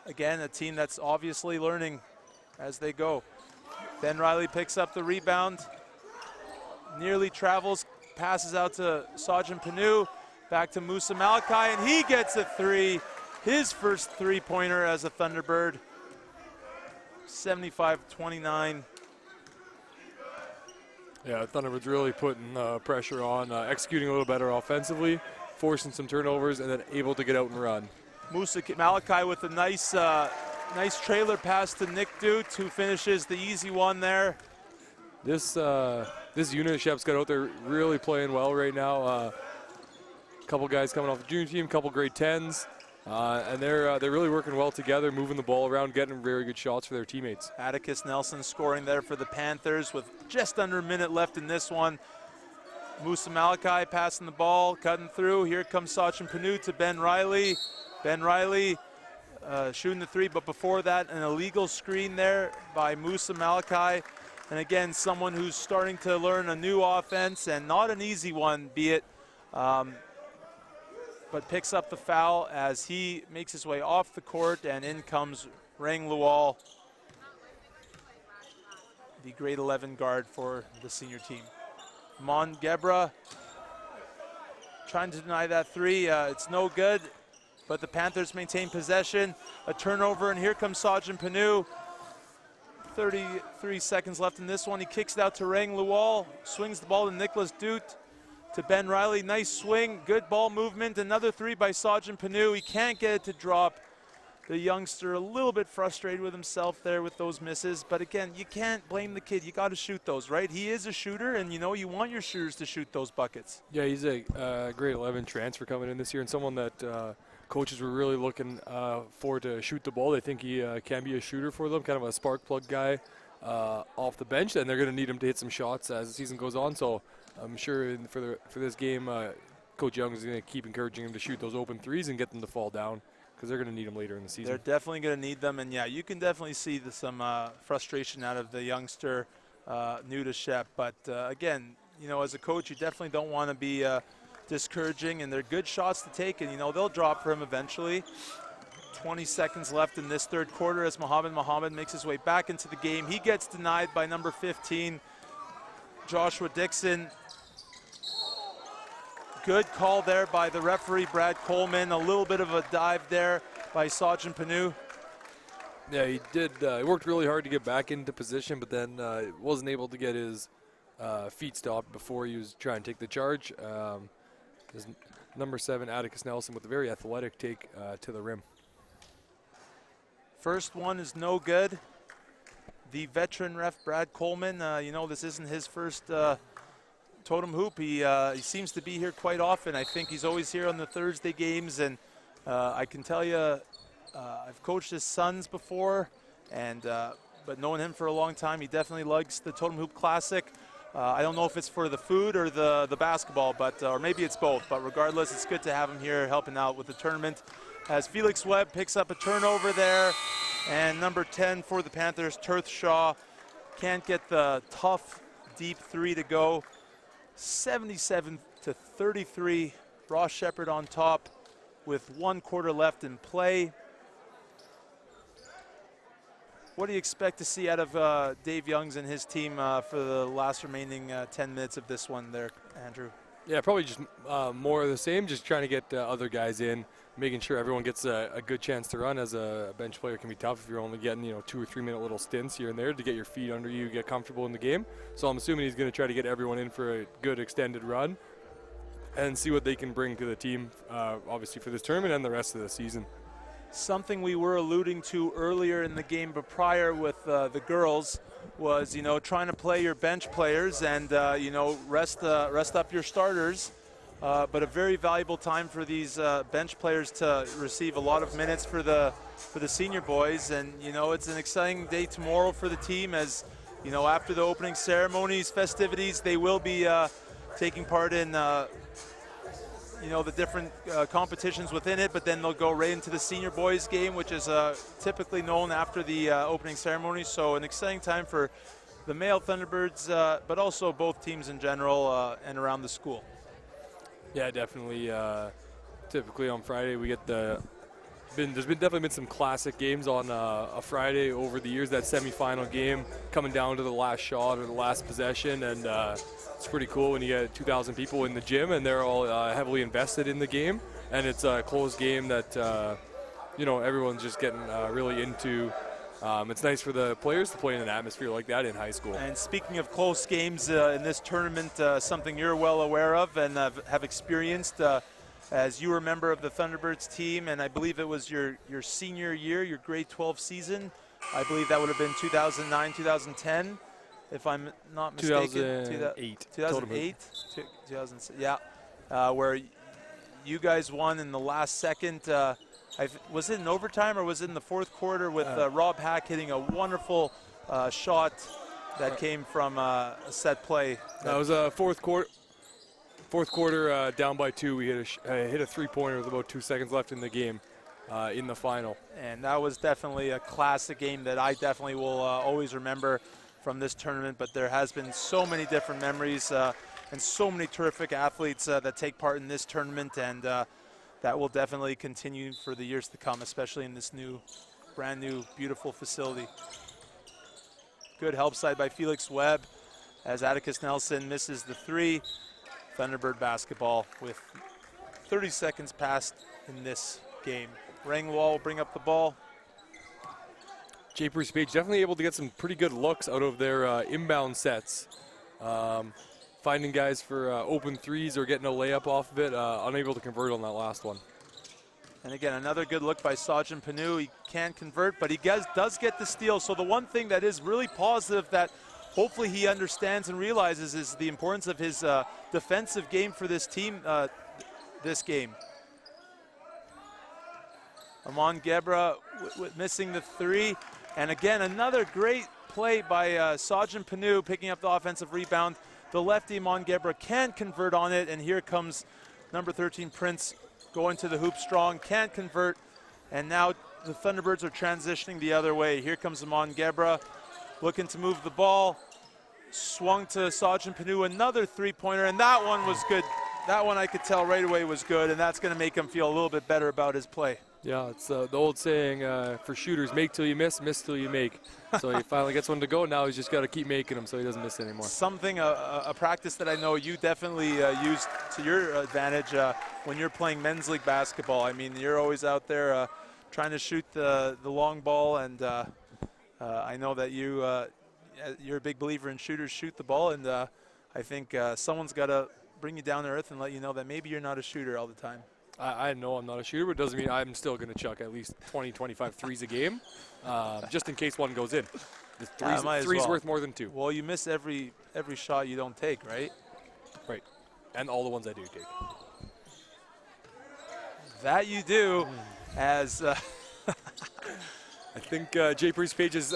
again, a team that's obviously learning as they go. Ben Riley picks up the rebound. Nearly travels. Passes out to Sajin Panu. Back to Musa Malachi, and he gets a three. His first three-pointer as a Thunderbird. 75-29. Yeah, Thunderbirds really putting pressure on, executing a little better offensively, forcing some turnovers, and then able to get out and run. Musa Malachi with a nice trailer pass to Nick Dute, who finishes the easy one there. This unit Shep's got out there really playing well right now. Couple guys coming off the junior team, couple grade 10s, and they're really working well together, moving the ball around, getting very good shots for their teammates. Atticus Nelson scoring there for the Panthers with just under a minute left in this one. Musa Malachi passing the ball, cutting through. Here comes Sajin Panu to Ben Riley. Ben Riley shooting the three, but before that, an illegal screen there by Musa Malachi. And again, someone who's starting to learn a new offense, and not an easy one, be it. But picks up the foul as he makes his way off the court, and in comes Rang Lual, the grade 11 guard for the senior team. Mon Gebra trying to deny that three. It's no good, but the Panthers maintain possession. A turnover, and here comes Sajin Panu. 33 seconds left in this one. He kicks it out to Rang Lual, swings the ball to Nicholas Dute. To Ben Riley, nice swing, good ball movement. Another three by Sajin Panu. He can't get it to drop. The youngster a little bit frustrated with himself there with those misses. But again, you can't blame the kid. You got to shoot those, right? He is a shooter, and you know you want your shooters to shoot those buckets. Yeah, he's a grade 11 transfer coming in this year, and someone that coaches were really looking for to shoot the ball. They think he can be a shooter for them, kind of a spark plug guy off the bench, and they're going to need him to hit some shots as the season goes on. So I'm sure for this game, Coach Young is going to keep encouraging him to shoot those open threes and get them to fall down, because they're going to need them later in the season. They're definitely going to need them, and yeah, you can definitely see some frustration out of the youngster new to Shep. But again, you know, as a coach, you definitely don't want to be discouraging, and they're good shots to take, and you know they'll drop for him eventually. 20 seconds left in this third quarter as Mohamed Mohamud makes his way back into the game. He gets denied by number 15, Joshua Dixon. Good call there by the referee, Brad Coleman. A little bit of a dive there by Sajin Panu. Yeah, he did. He worked really hard to get back into position, but then wasn't able to get his feet stopped before he was trying to take the charge. His number 7, Atticus Nelson, with a very athletic take to the rim. First one is no good. the veteran ref, Brad Coleman. You know, this isn't his first Totem hoop. He seems to be here quite often. I think he's always here on the Thursday games, and I can tell you, I've coached his sons before, and but knowing him for a long time, he definitely likes the Totem Hoop Classic. I don't know if it's for the food or the basketball, but or maybe it's both. But regardless, it's good to have him here helping out with the tournament. As Felix Webb picks up a turnover there, and number 10 for the Panthers, Tirth Shaw, can't get the tough, deep three to go. 77-33, Ross Sheppard on top with 1 quarter left in play. What do you expect to see out of Dave Youngs and his team for the last remaining 10 minutes of this one there, Andrew? Yeah, probably just more of the same, just trying to get other guys in, making sure everyone gets a good chance to run. As a bench player can be tough if you're only getting 2 or 3 minute little stints here and there to get your feet under you, get comfortable in the game. So I'm assuming he's going to try to get everyone in for a good extended run and see what they can bring to the team, obviously for this tournament and the rest of the season. Something we were alluding to earlier in the game, but prior with the girls, was trying to play your bench players and rest up your starters. But a very valuable time for these bench players to receive a lot of minutes for the senior boys, and it's an exciting day tomorrow for the team. As after the opening ceremonies, festivities, they will be taking part in the different competitions within it, but then they'll go right into the senior boys game, which is typically known after the opening ceremony. So an exciting time for the male Thunderbirds, but also both teams in general and around the school. Yeah, definitely. Typically on Friday we get there's definitely been some classic games on a Friday over the years. That semifinal game coming down to the last shot or the last possession, and it's pretty cool when you get 2,000 people in the gym and they're all heavily invested in the game, and it's a close game that everyone's just getting really into. It's nice for the players to play in an atmosphere like that in high school. And speaking of close games in this tournament, something you're well aware of and have experienced as you were a member of the Thunderbirds team, and I believe it was your senior year, your grade 12 season. I believe that would have been 2009, 2010, if I'm not mistaken. 2008. 2008? 2006, yeah. Where you guys won in the last second. Was it in overtime or was it in the fourth quarter with Rob Hack hitting a wonderful shot that came from a set play? That was a fourth quarter. Fourth quarter, down by 2. We hit a three-pointer with about 2 seconds left in the game in the final. And that was definitely a classic game that I definitely will always remember from this tournament. But there has been so many different memories and so many terrific athletes that take part in this tournament, and that will definitely continue for the years to come, especially in this brand new, beautiful facility. Good help side by Felix Webb as Atticus Nelson misses the 3. Thunderbird basketball with 30 seconds passed in this game. Rangwall will bring up the ball. Percy Page definitely able to get some pretty good looks out of their inbound sets. Finding guys for open threes or getting a layup off of it, unable to convert on that last one. And again, another good look by Sajin Panu. He can't convert, but he does get the steal. So the one thing that is really positive that hopefully he understands and realizes is the importance of his defensive game for this team this game. Amon Gebra missing the 3. And again, another great play by Sajin Panu picking up the offensive rebound. The lefty Amon Gebra can convert on it, and here comes number 13 Prince going to the hoop strong, can't convert, and now the Thunderbirds are transitioning the other way. Here comes Amon Gebra looking to move the ball. Swung to Sajin Panu, another three-pointer, and that one was good. That one I could tell right away was good, and that's going to make him feel a little bit better about his play. Yeah, it's the old saying for shooters, make till you miss till you make. So he finally gets one to go. Now he's just got to keep making them so he doesn't miss anymore. Something, a practice that I know you definitely use to your advantage when you're playing men's league basketball. I mean, you're always out there trying to shoot the long ball, and I know that you're a big believer in shooters shoot the ball, and I think someone's got to bring you down to earth and let you know that maybe you're not a shooter all the time. I know I'm not a shooter, but it doesn't mean I'm still going to chuck at least 20, 25 threes a game, just in case one goes in. The three's worth more than 2. Well, you miss every shot you don't take, right? Right. And all the ones I do take. That you do, as I think Jay Page has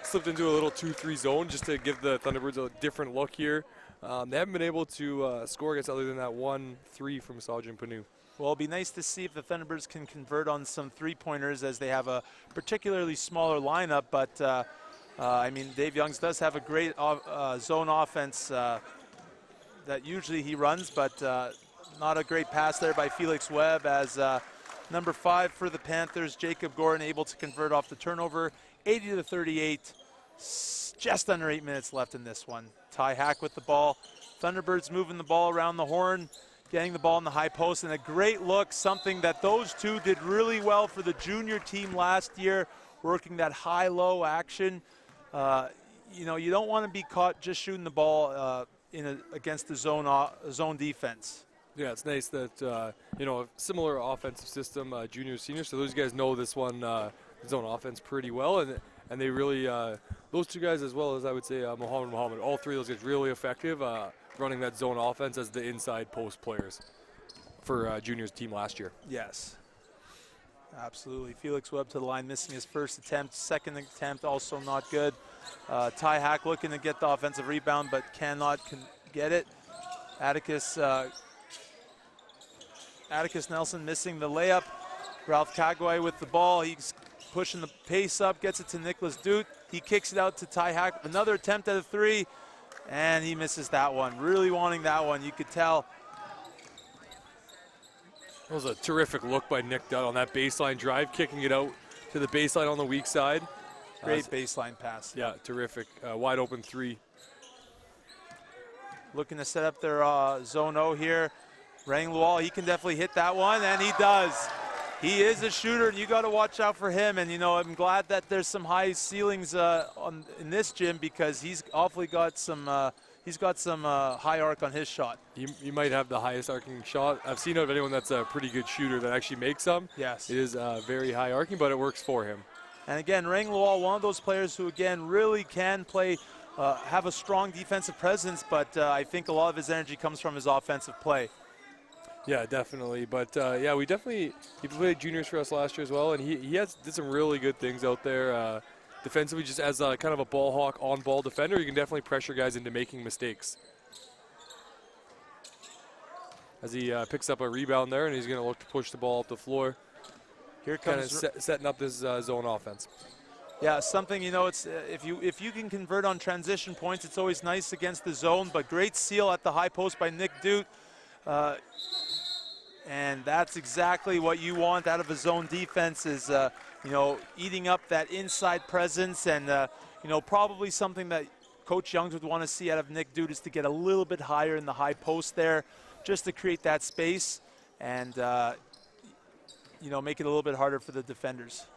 slipped into a little 2-3 zone just to give the Thunderbirds a different look here. They haven't been able to score against other than that 1-3 from Sajin Panu. well, it'll be nice to see if the Thunderbirds can convert on some three-pointers as they have a particularly smaller lineup. But, I mean, Dave Youngs does have a great zone offense that usually he runs, but not a great pass there by Felix Webb as number 5 for the Panthers, Jacob Gordon, able to convert off the turnover, 80-38. Just under 8 minutes left in this one. Ty Hack with the ball. Thunderbirds moving the ball around the horn, getting the ball in the high post, and a great look, something that those two did really well for the junior team last year, working that high-low action. You know, you don't want to be caught just shooting the ball against the zone defense. Yeah, it's nice that, you know, a similar offensive system, juniors, seniors, so those guys know this one, zone offense pretty well, and they really, those two guys as well as I would say Mohamed Mohamud, all three of those guys really effective running that zone offense as the inside post players for juniors team last year. Yes, absolutely. Felix Webb to the line, missing his first attempt. Second attempt also not good. Ty Hack looking to get the offensive rebound but cannot get it. Atticus Nelson missing the layup. Ralph Kagwai with the ball. He's pushing the pace up, gets it to Nicholas Dute. He kicks it out to Ty Hack. Another attempt at a 3, and he misses that one. Really wanting that one, you could tell. That was a terrific look by Nick Dutt on that baseline drive, kicking it out to the baseline on the weak side. Great baseline pass. Yeah, terrific. Wide open 3. Looking to set up their zone O here. Rang Lual, he can definitely hit that one, and he does. He is a shooter, and you got to watch out for him. And, you know, I'm glad that there's some high ceilings in this gym because he's awfully got some high arc on his shot. You might have the highest arcing shot I've seen of anyone that's a pretty good shooter that actually makes some. Yes. It is very high arcing, but it works for him. And again, Rang Lual, one of those players who, again, really can play, have a strong defensive presence, but I think a lot of his energy comes from his offensive play. Yeah, definitely. But, yeah, he played juniors for us last year as well, and he did some really good things out there. Defensively, just as kind of a ball hawk, on-ball defender, you can definitely pressure guys into making mistakes. As he picks up a rebound there, and he's going to look to push the ball up the floor. Here comes kind of setting up this zone offense. Yeah, something, you know, it's if you can convert on transition points, it's always nice against the zone, but great seal at the high post by Nick Dute. And that's exactly what you want out of a zone defense is, you know, eating up that inside presence. And, you know, probably something that Coach Youngs would want to see out of Nick Dute is to get a little bit higher in the high post there just to create that space and, you know, make it a little bit harder for the defenders.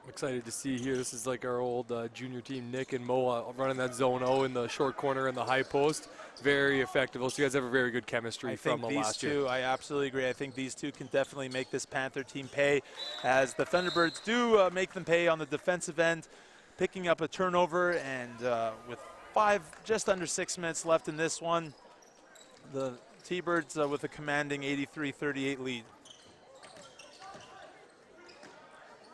I'm excited to see here. This is like our old junior team, Nick and Mo, running that zone O in the short corner and the high post. Very effective. Those two guys have a very good chemistry from last year. I absolutely agree. I think these two can definitely make this Panther team pay, as the Thunderbirds do make them pay on the defensive end, picking up a turnover. And with just under 6 minutes left in this one, the T-Birds with a commanding 83-38 lead.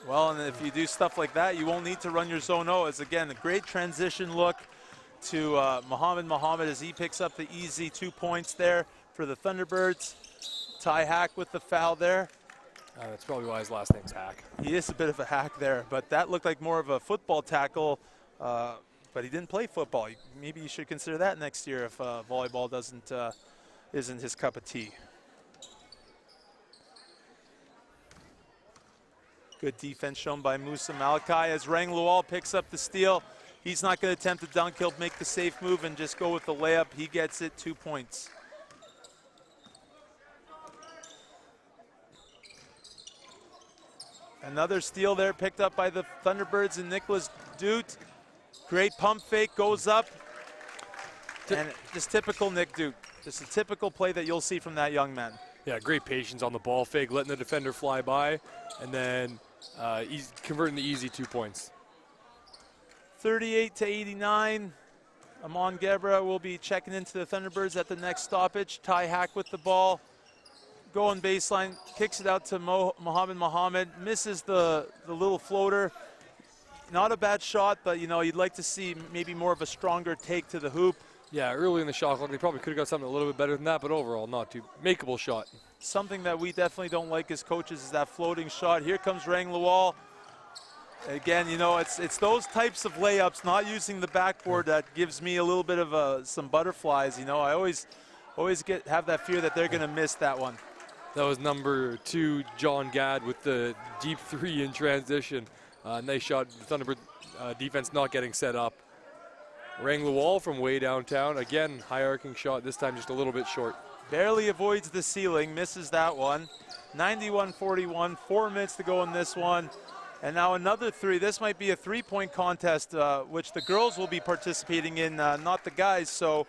Well, and if you do stuff like that, you won't need to run your zone O. As again, a great transition look to Mohamed Mohamud as he picks up the easy 2 points there for the Thunderbirds. Ty Hack with the foul there. That's probably why his last name's Hack. He is a bit of a hack there, but that looked like more of a football tackle, but he didn't play football. Maybe you should consider that next year if volleyball isn't his cup of tea. Good defense shown by Musa Malachi as Rang Lual picks up the steal. He's not going to attempt the dunk. He'll make the safe move and just go with the layup. He gets it, 2 points. Another steal there picked up by the Thunderbirds and Nicholas Dute. Great pump fake, goes up. And just typical Nick Dute. Just a typical play that you'll see from that young man. Yeah, great patience on the ball fake, letting the defender fly by, and then converting the easy 2 points. 38-89. Amon Gebra will be checking into the Thunderbirds at the next stoppage. Ty Hack with the ball. Going baseline, kicks it out to Mohamed Mohamud. Misses the little floater. Not a bad shot, but, you know, you'd like to see maybe more of a stronger take to the hoop. Yeah, early in the shot clock, they probably could have got something a little bit better than that, but overall, not too makeable shot. Something that we definitely don't like as coaches is that floating shot. Here comes Rang Lawal. Again, you know, it's those types of layups, not using the backboard, that gives me a little bit of some butterflies. You know, I always have that fear that they're going to miss that one. That was number 2, John Gadd, with the deep 3 in transition. Nice shot. The Thunderbird defense not getting set up. Rang Lawal from way downtown. Again, high arcing shot, this time just a little bit short. Barely avoids the ceiling, misses that one. 91-41, 4 minutes to go in this one. And now another 3. This might be a 3-point contest, which the girls will be participating in, not the guys. So,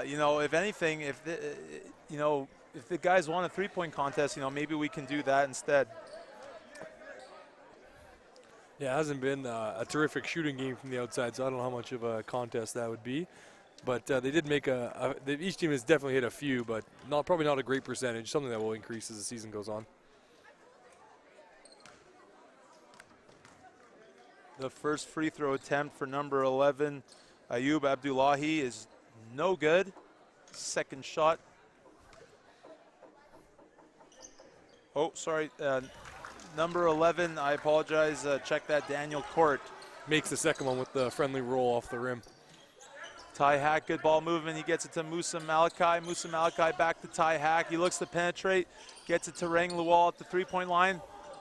you know, if anything, if the guys want a 3-point contest, you know, maybe we can do that instead. Yeah, it hasn't been a terrific shooting game from the outside, so I don't know how much of a contest that would be. But they did make each team has definitely hit a few, but probably not a great percentage, something that will increase as the season goes on. The first free throw attempt for number 11, Ayub Abdullahi, is no good. Second shot. Oh, sorry. Number 11, I apologize. Check that, Daniel Court. Makes the second one with the friendly roll off the rim. Ty Hack, good ball movement. He gets it to Musa Malachi. Musa Malachi back to Ty Hack. He looks to penetrate. Gets it to Rang Lawal at the 3-point line.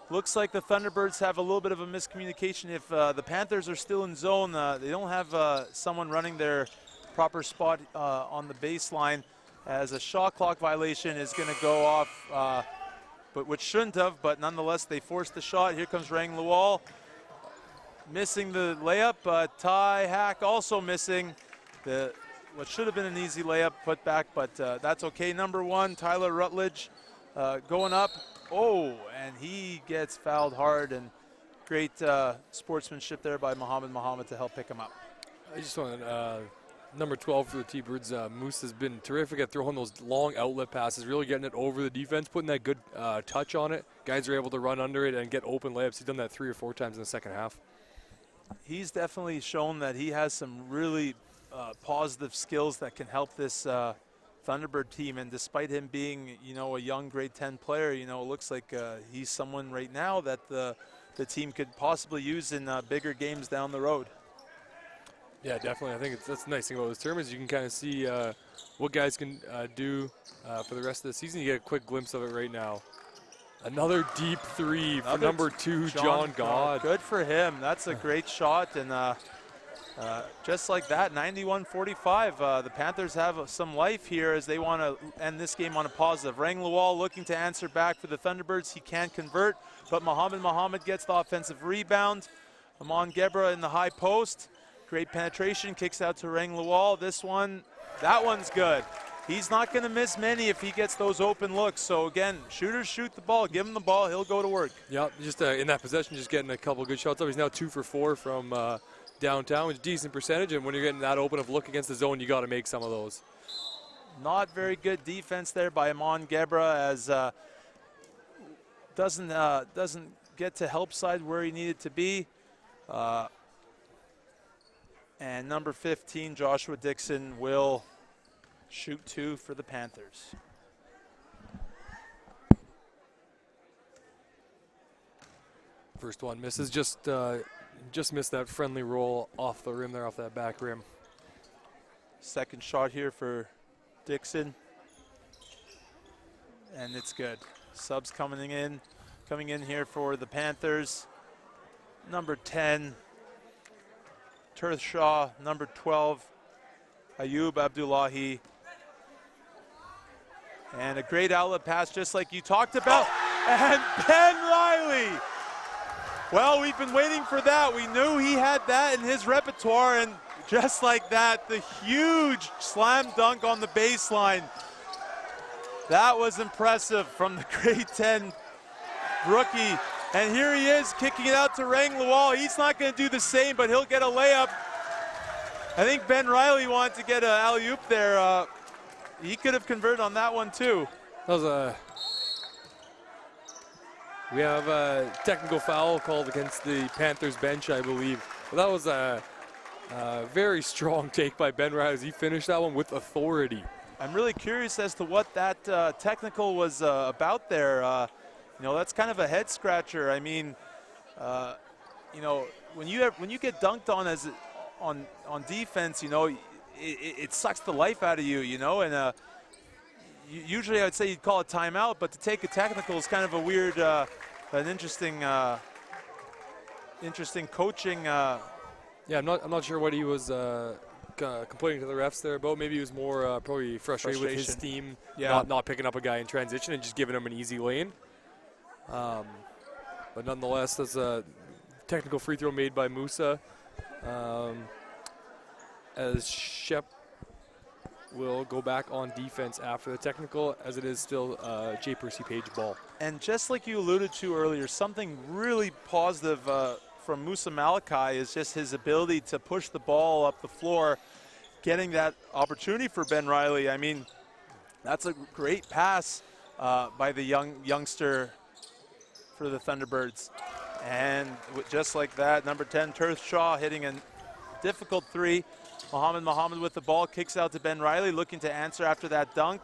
Looks like the Thunderbirds have a little bit of a miscommunication. If the Panthers are still in zone, they don't have someone running their proper spot on the baseline, as a shot clock violation is going to go off, but which shouldn't have, but nonetheless they forced the shot. Here comes Rang Lawal, missing the layup, but Ty Hack also missing what should have been an easy layup put back, but that's okay. Number 1, Tyler Rutledge, going up. Oh, and he gets fouled hard, and great sportsmanship there by Mohamed Mohamud to help pick him up. I just want number 12 for the T-Birds, Moose has been terrific at throwing those long outlet passes, really getting it over the defense, putting that good touch on it. Guys are able to run under it and get open layups. He's done that 3 or 4 times in the second half. He's definitely shown that he has some really positive skills that can help this Thunderbird team, and despite him being, you know, a young grade 10 player, you know, it looks like he's someone right now that the team could possibly use in bigger games down the road. Yeah, definitely. I think that's the nice thing about this tournament is you can kind of see what guys can do for the rest of the season. You get a quick glimpse of it right now. Another deep 3 for number 2, John God. Good for him. That's a great shot, and just like that, 91-45. The Panthers have some life here as they want to end this game on a positive. Rang Lawal looking to answer back for the Thunderbirds. He can't convert, but Mohamed Mohamud gets the offensive rebound. Amon Gebra in the high post. Great penetration, kicks out to Rang Lawal. That one's good. He's not going to miss many if he gets those open looks. So again, shooters shoot the ball. Give him the ball. He'll go to work. Yeah, just in that possession, just getting a couple good shots up. He's now 2 for 4 from downtown, which is a decent percentage. And when you're getting that open of look against the zone, you got to make some of those. Not very good defense there by Amon Gebra, as doesn't get to help side where he needed to be. And number 15, Joshua Dixon, will shoot 2 for the Panthers. First one misses, just missed that friendly roll off the rim there, off that back rim. Second shot here for Dixon, and it's good. Subs coming in here for the Panthers. Number 10, Shaw, number 12, Ayub Abdullahi. And a great outlet pass, just like you talked about. And Ben Riley. Well, we've been waiting for that. We knew he had that in his repertoire, and just like that, the huge slam dunk on the baseline. That was impressive from the grade 10 rookie. And here he is kicking it out to Rang Lawal. He's not going to do the same, but he'll get a layup. I think Ben Riley wanted to get an alley-oop there. He could have converted on that one too. That was we have a technical foul called against the Panthers bench, I believe. But that was a very strong take by Ben Riley. He finished that one with authority. I'm really curious as to what that technical was about there. You know, that's kind of a head scratcher. I mean, you know, when you get dunked on on defense, you know, it sucks the life out of you, you know, and usually I'd say you'd call a timeout, but to take a technical is kind of a weird, an interesting coaching. Yeah, I'm not sure what he was complaining to the refs there about. Maybe he was more probably frustrated with his team not picking up a guy in transition and just giving him an easy lane. But nonetheless, that's a technical free throw made by Musa. As Shep will go back on defense after the technical, as it is still J. Percy Page ball. And just like you alluded to earlier, something really positive from Musa Malachi is just his ability to push the ball up the floor, getting that opportunity for Ben Riley. I mean, that's a great pass by the youngster for the Thunderbirds. And just like that, number 10, Turth Shaw hitting a difficult three. Mohamed Mohamud with the ball, kicks out to Ben Riley, looking to answer after that dunk.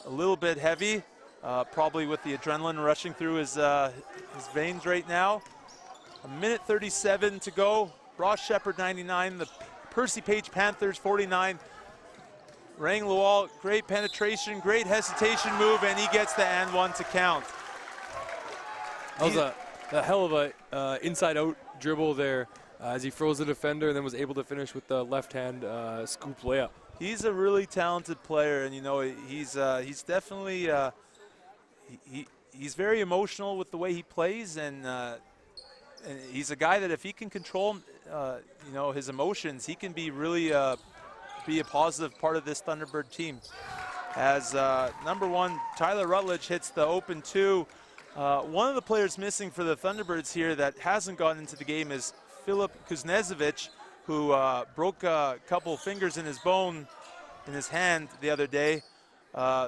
A little bit heavy, probably with the adrenaline rushing through his veins right now. A minute 37 to go. Ross Sheppard 99, the Percy Page Panthers 49. Rang Lawal, great penetration, great hesitation move, and he gets the and one to count. That was a hell of a inside-out dribble there as he froze the defender and then was able to finish with the left-hand scoop layup. He's a really talented player, and you know he's definitely he's very emotional with the way he plays, and he's a guy that if he can control you know, his emotions, he can be really be a positive part of this Thunderbird team. As number 1 Tyler Rutledge hits the open 2. One of the players missing for the Thunderbirds here that hasn't gotten into the game is Filip Kuznezovich, who broke a couple fingers in his bone in his hand the other day,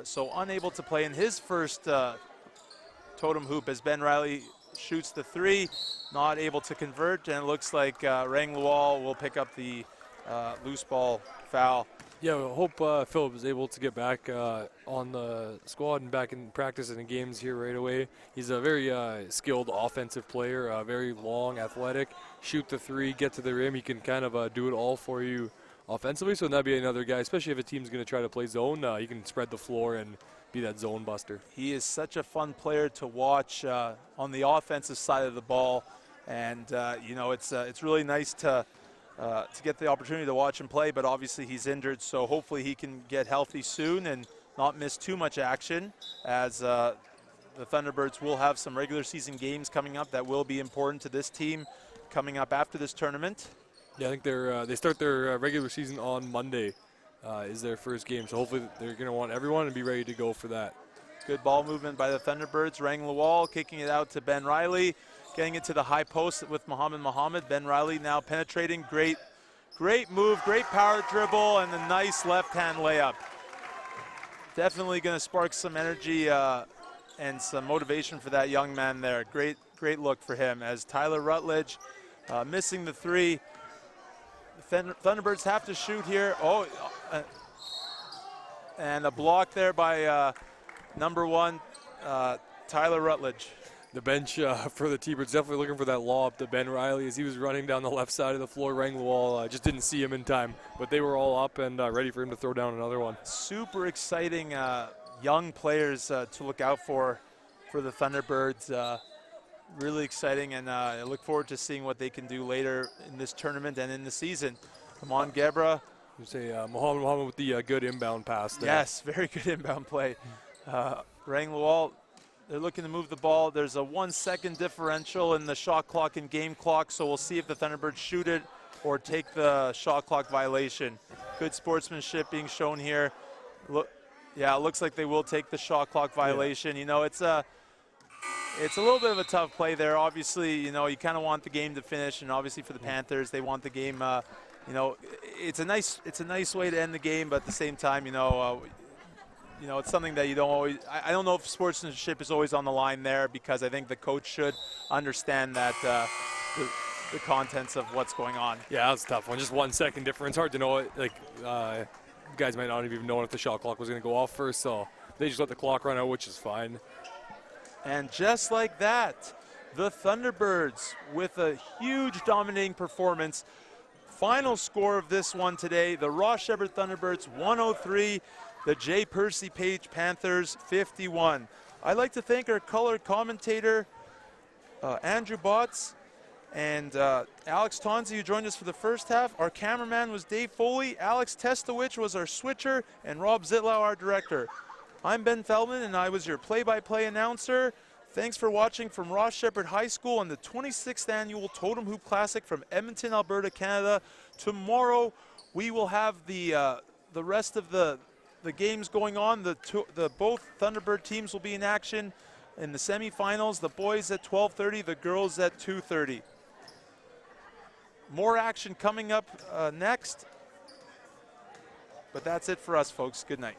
so unable to play in his first totem hoop as Ben Riley shoots the 3, not able to convert, and it looks like Rang Lawal will pick up the loose ball foul. Yeah, we hope Philip is able to get back on the squad and back in practice and in games here right away. He's a very skilled offensive player, very long, athletic, shoot the 3, get to the rim. He can kind of do it all for you offensively, so that'd be another guy, especially if a team's going to try to play zone. He can spread the floor and be that zone buster. He is such a fun player to watch on the offensive side of the ball, and you know, it's really nice to get the opportunity to watch him play, but obviously he's injured, so hopefully he can get healthy soon and not miss too much action, as the Thunderbirds will have some regular season games coming up that will be important to this team coming up after this tournament. Yeah, I think they start their regular season on Monday is their first game, so hopefully they're going to want everyone to be ready to go for that. Good ball movement by the Thunderbirds. Rang Lawal kicking it out to Ben Riley, getting it to the high post with Mohamed Mohamud. Ben Riley now penetrating. Great move, great power dribble, and a nice left-hand layup. Definitely going to spark some energy and some motivation for that young man there. Great look for him as Tyler Rutledge missing the 3. The Thunderbirds have to shoot here. Oh, and a block there by number 1, Tyler Rutledge. The bench for the T-Birds definitely looking for that lob to Ben Riley as he was running down the left side of the floor. Rang Lawal just didn't see him in time, but they were all up and ready for him to throw down another one. Super exciting young players to look out for the Thunderbirds. Really exciting, and I look forward to seeing what they can do later in this tournament and in the season. Come on, Gebra. You say Mohamed Mohamud with the good inbound pass there. Yes, very good inbound play. Rang Lawal, they're looking to move the ball. There's a 1-second differential in the shot clock and game clock, so we'll see if the Thunderbirds shoot it or take the shot clock violation. Good sportsmanship being shown here. Look, Yeah, it looks like they will take the shot clock violation. You know, it's a little bit of a tough play there. Obviously, you know, you kind of want the game to finish, and obviously for the Panthers, they want the game. You know, it's a nice way to end the game, but at the same time, you know, it's something that you don't always. I don't know if sportsmanship is always on the line there, because I think the coach should understand that the contents of what's going on. Yeah, that's a tough one. Just 1 second difference. Hard to know it. Like, guys might not have even known if the shot clock was going to go off first, so they just let the clock run out, which is fine. And just like that, the Thunderbirds with a huge dominating performance. Final score of this one today, the Ross Sheppard Thunderbirds 103, the J. Percy Page Panthers 51. I'd like to thank our color commentator, Andrew Botts, and Alex Tonzi, who joined us for the first half. Our cameraman was Dave Foley, Alex Testowich was our switcher, and Rob Zitlau, our director. I'm Ben Feldman, and I was your play-by-play announcer. Thanks for watching from Ross Sheppard High School on the 26th Annual Totem Hoop Classic from Edmonton, Alberta, Canada. Tomorrow, we will have the rest of the games going on. Both Thunderbird teams will be in action in the semifinals. The boys at 12:30, the girls at 2:30. More action coming up next. But that's it for us, folks. Good night.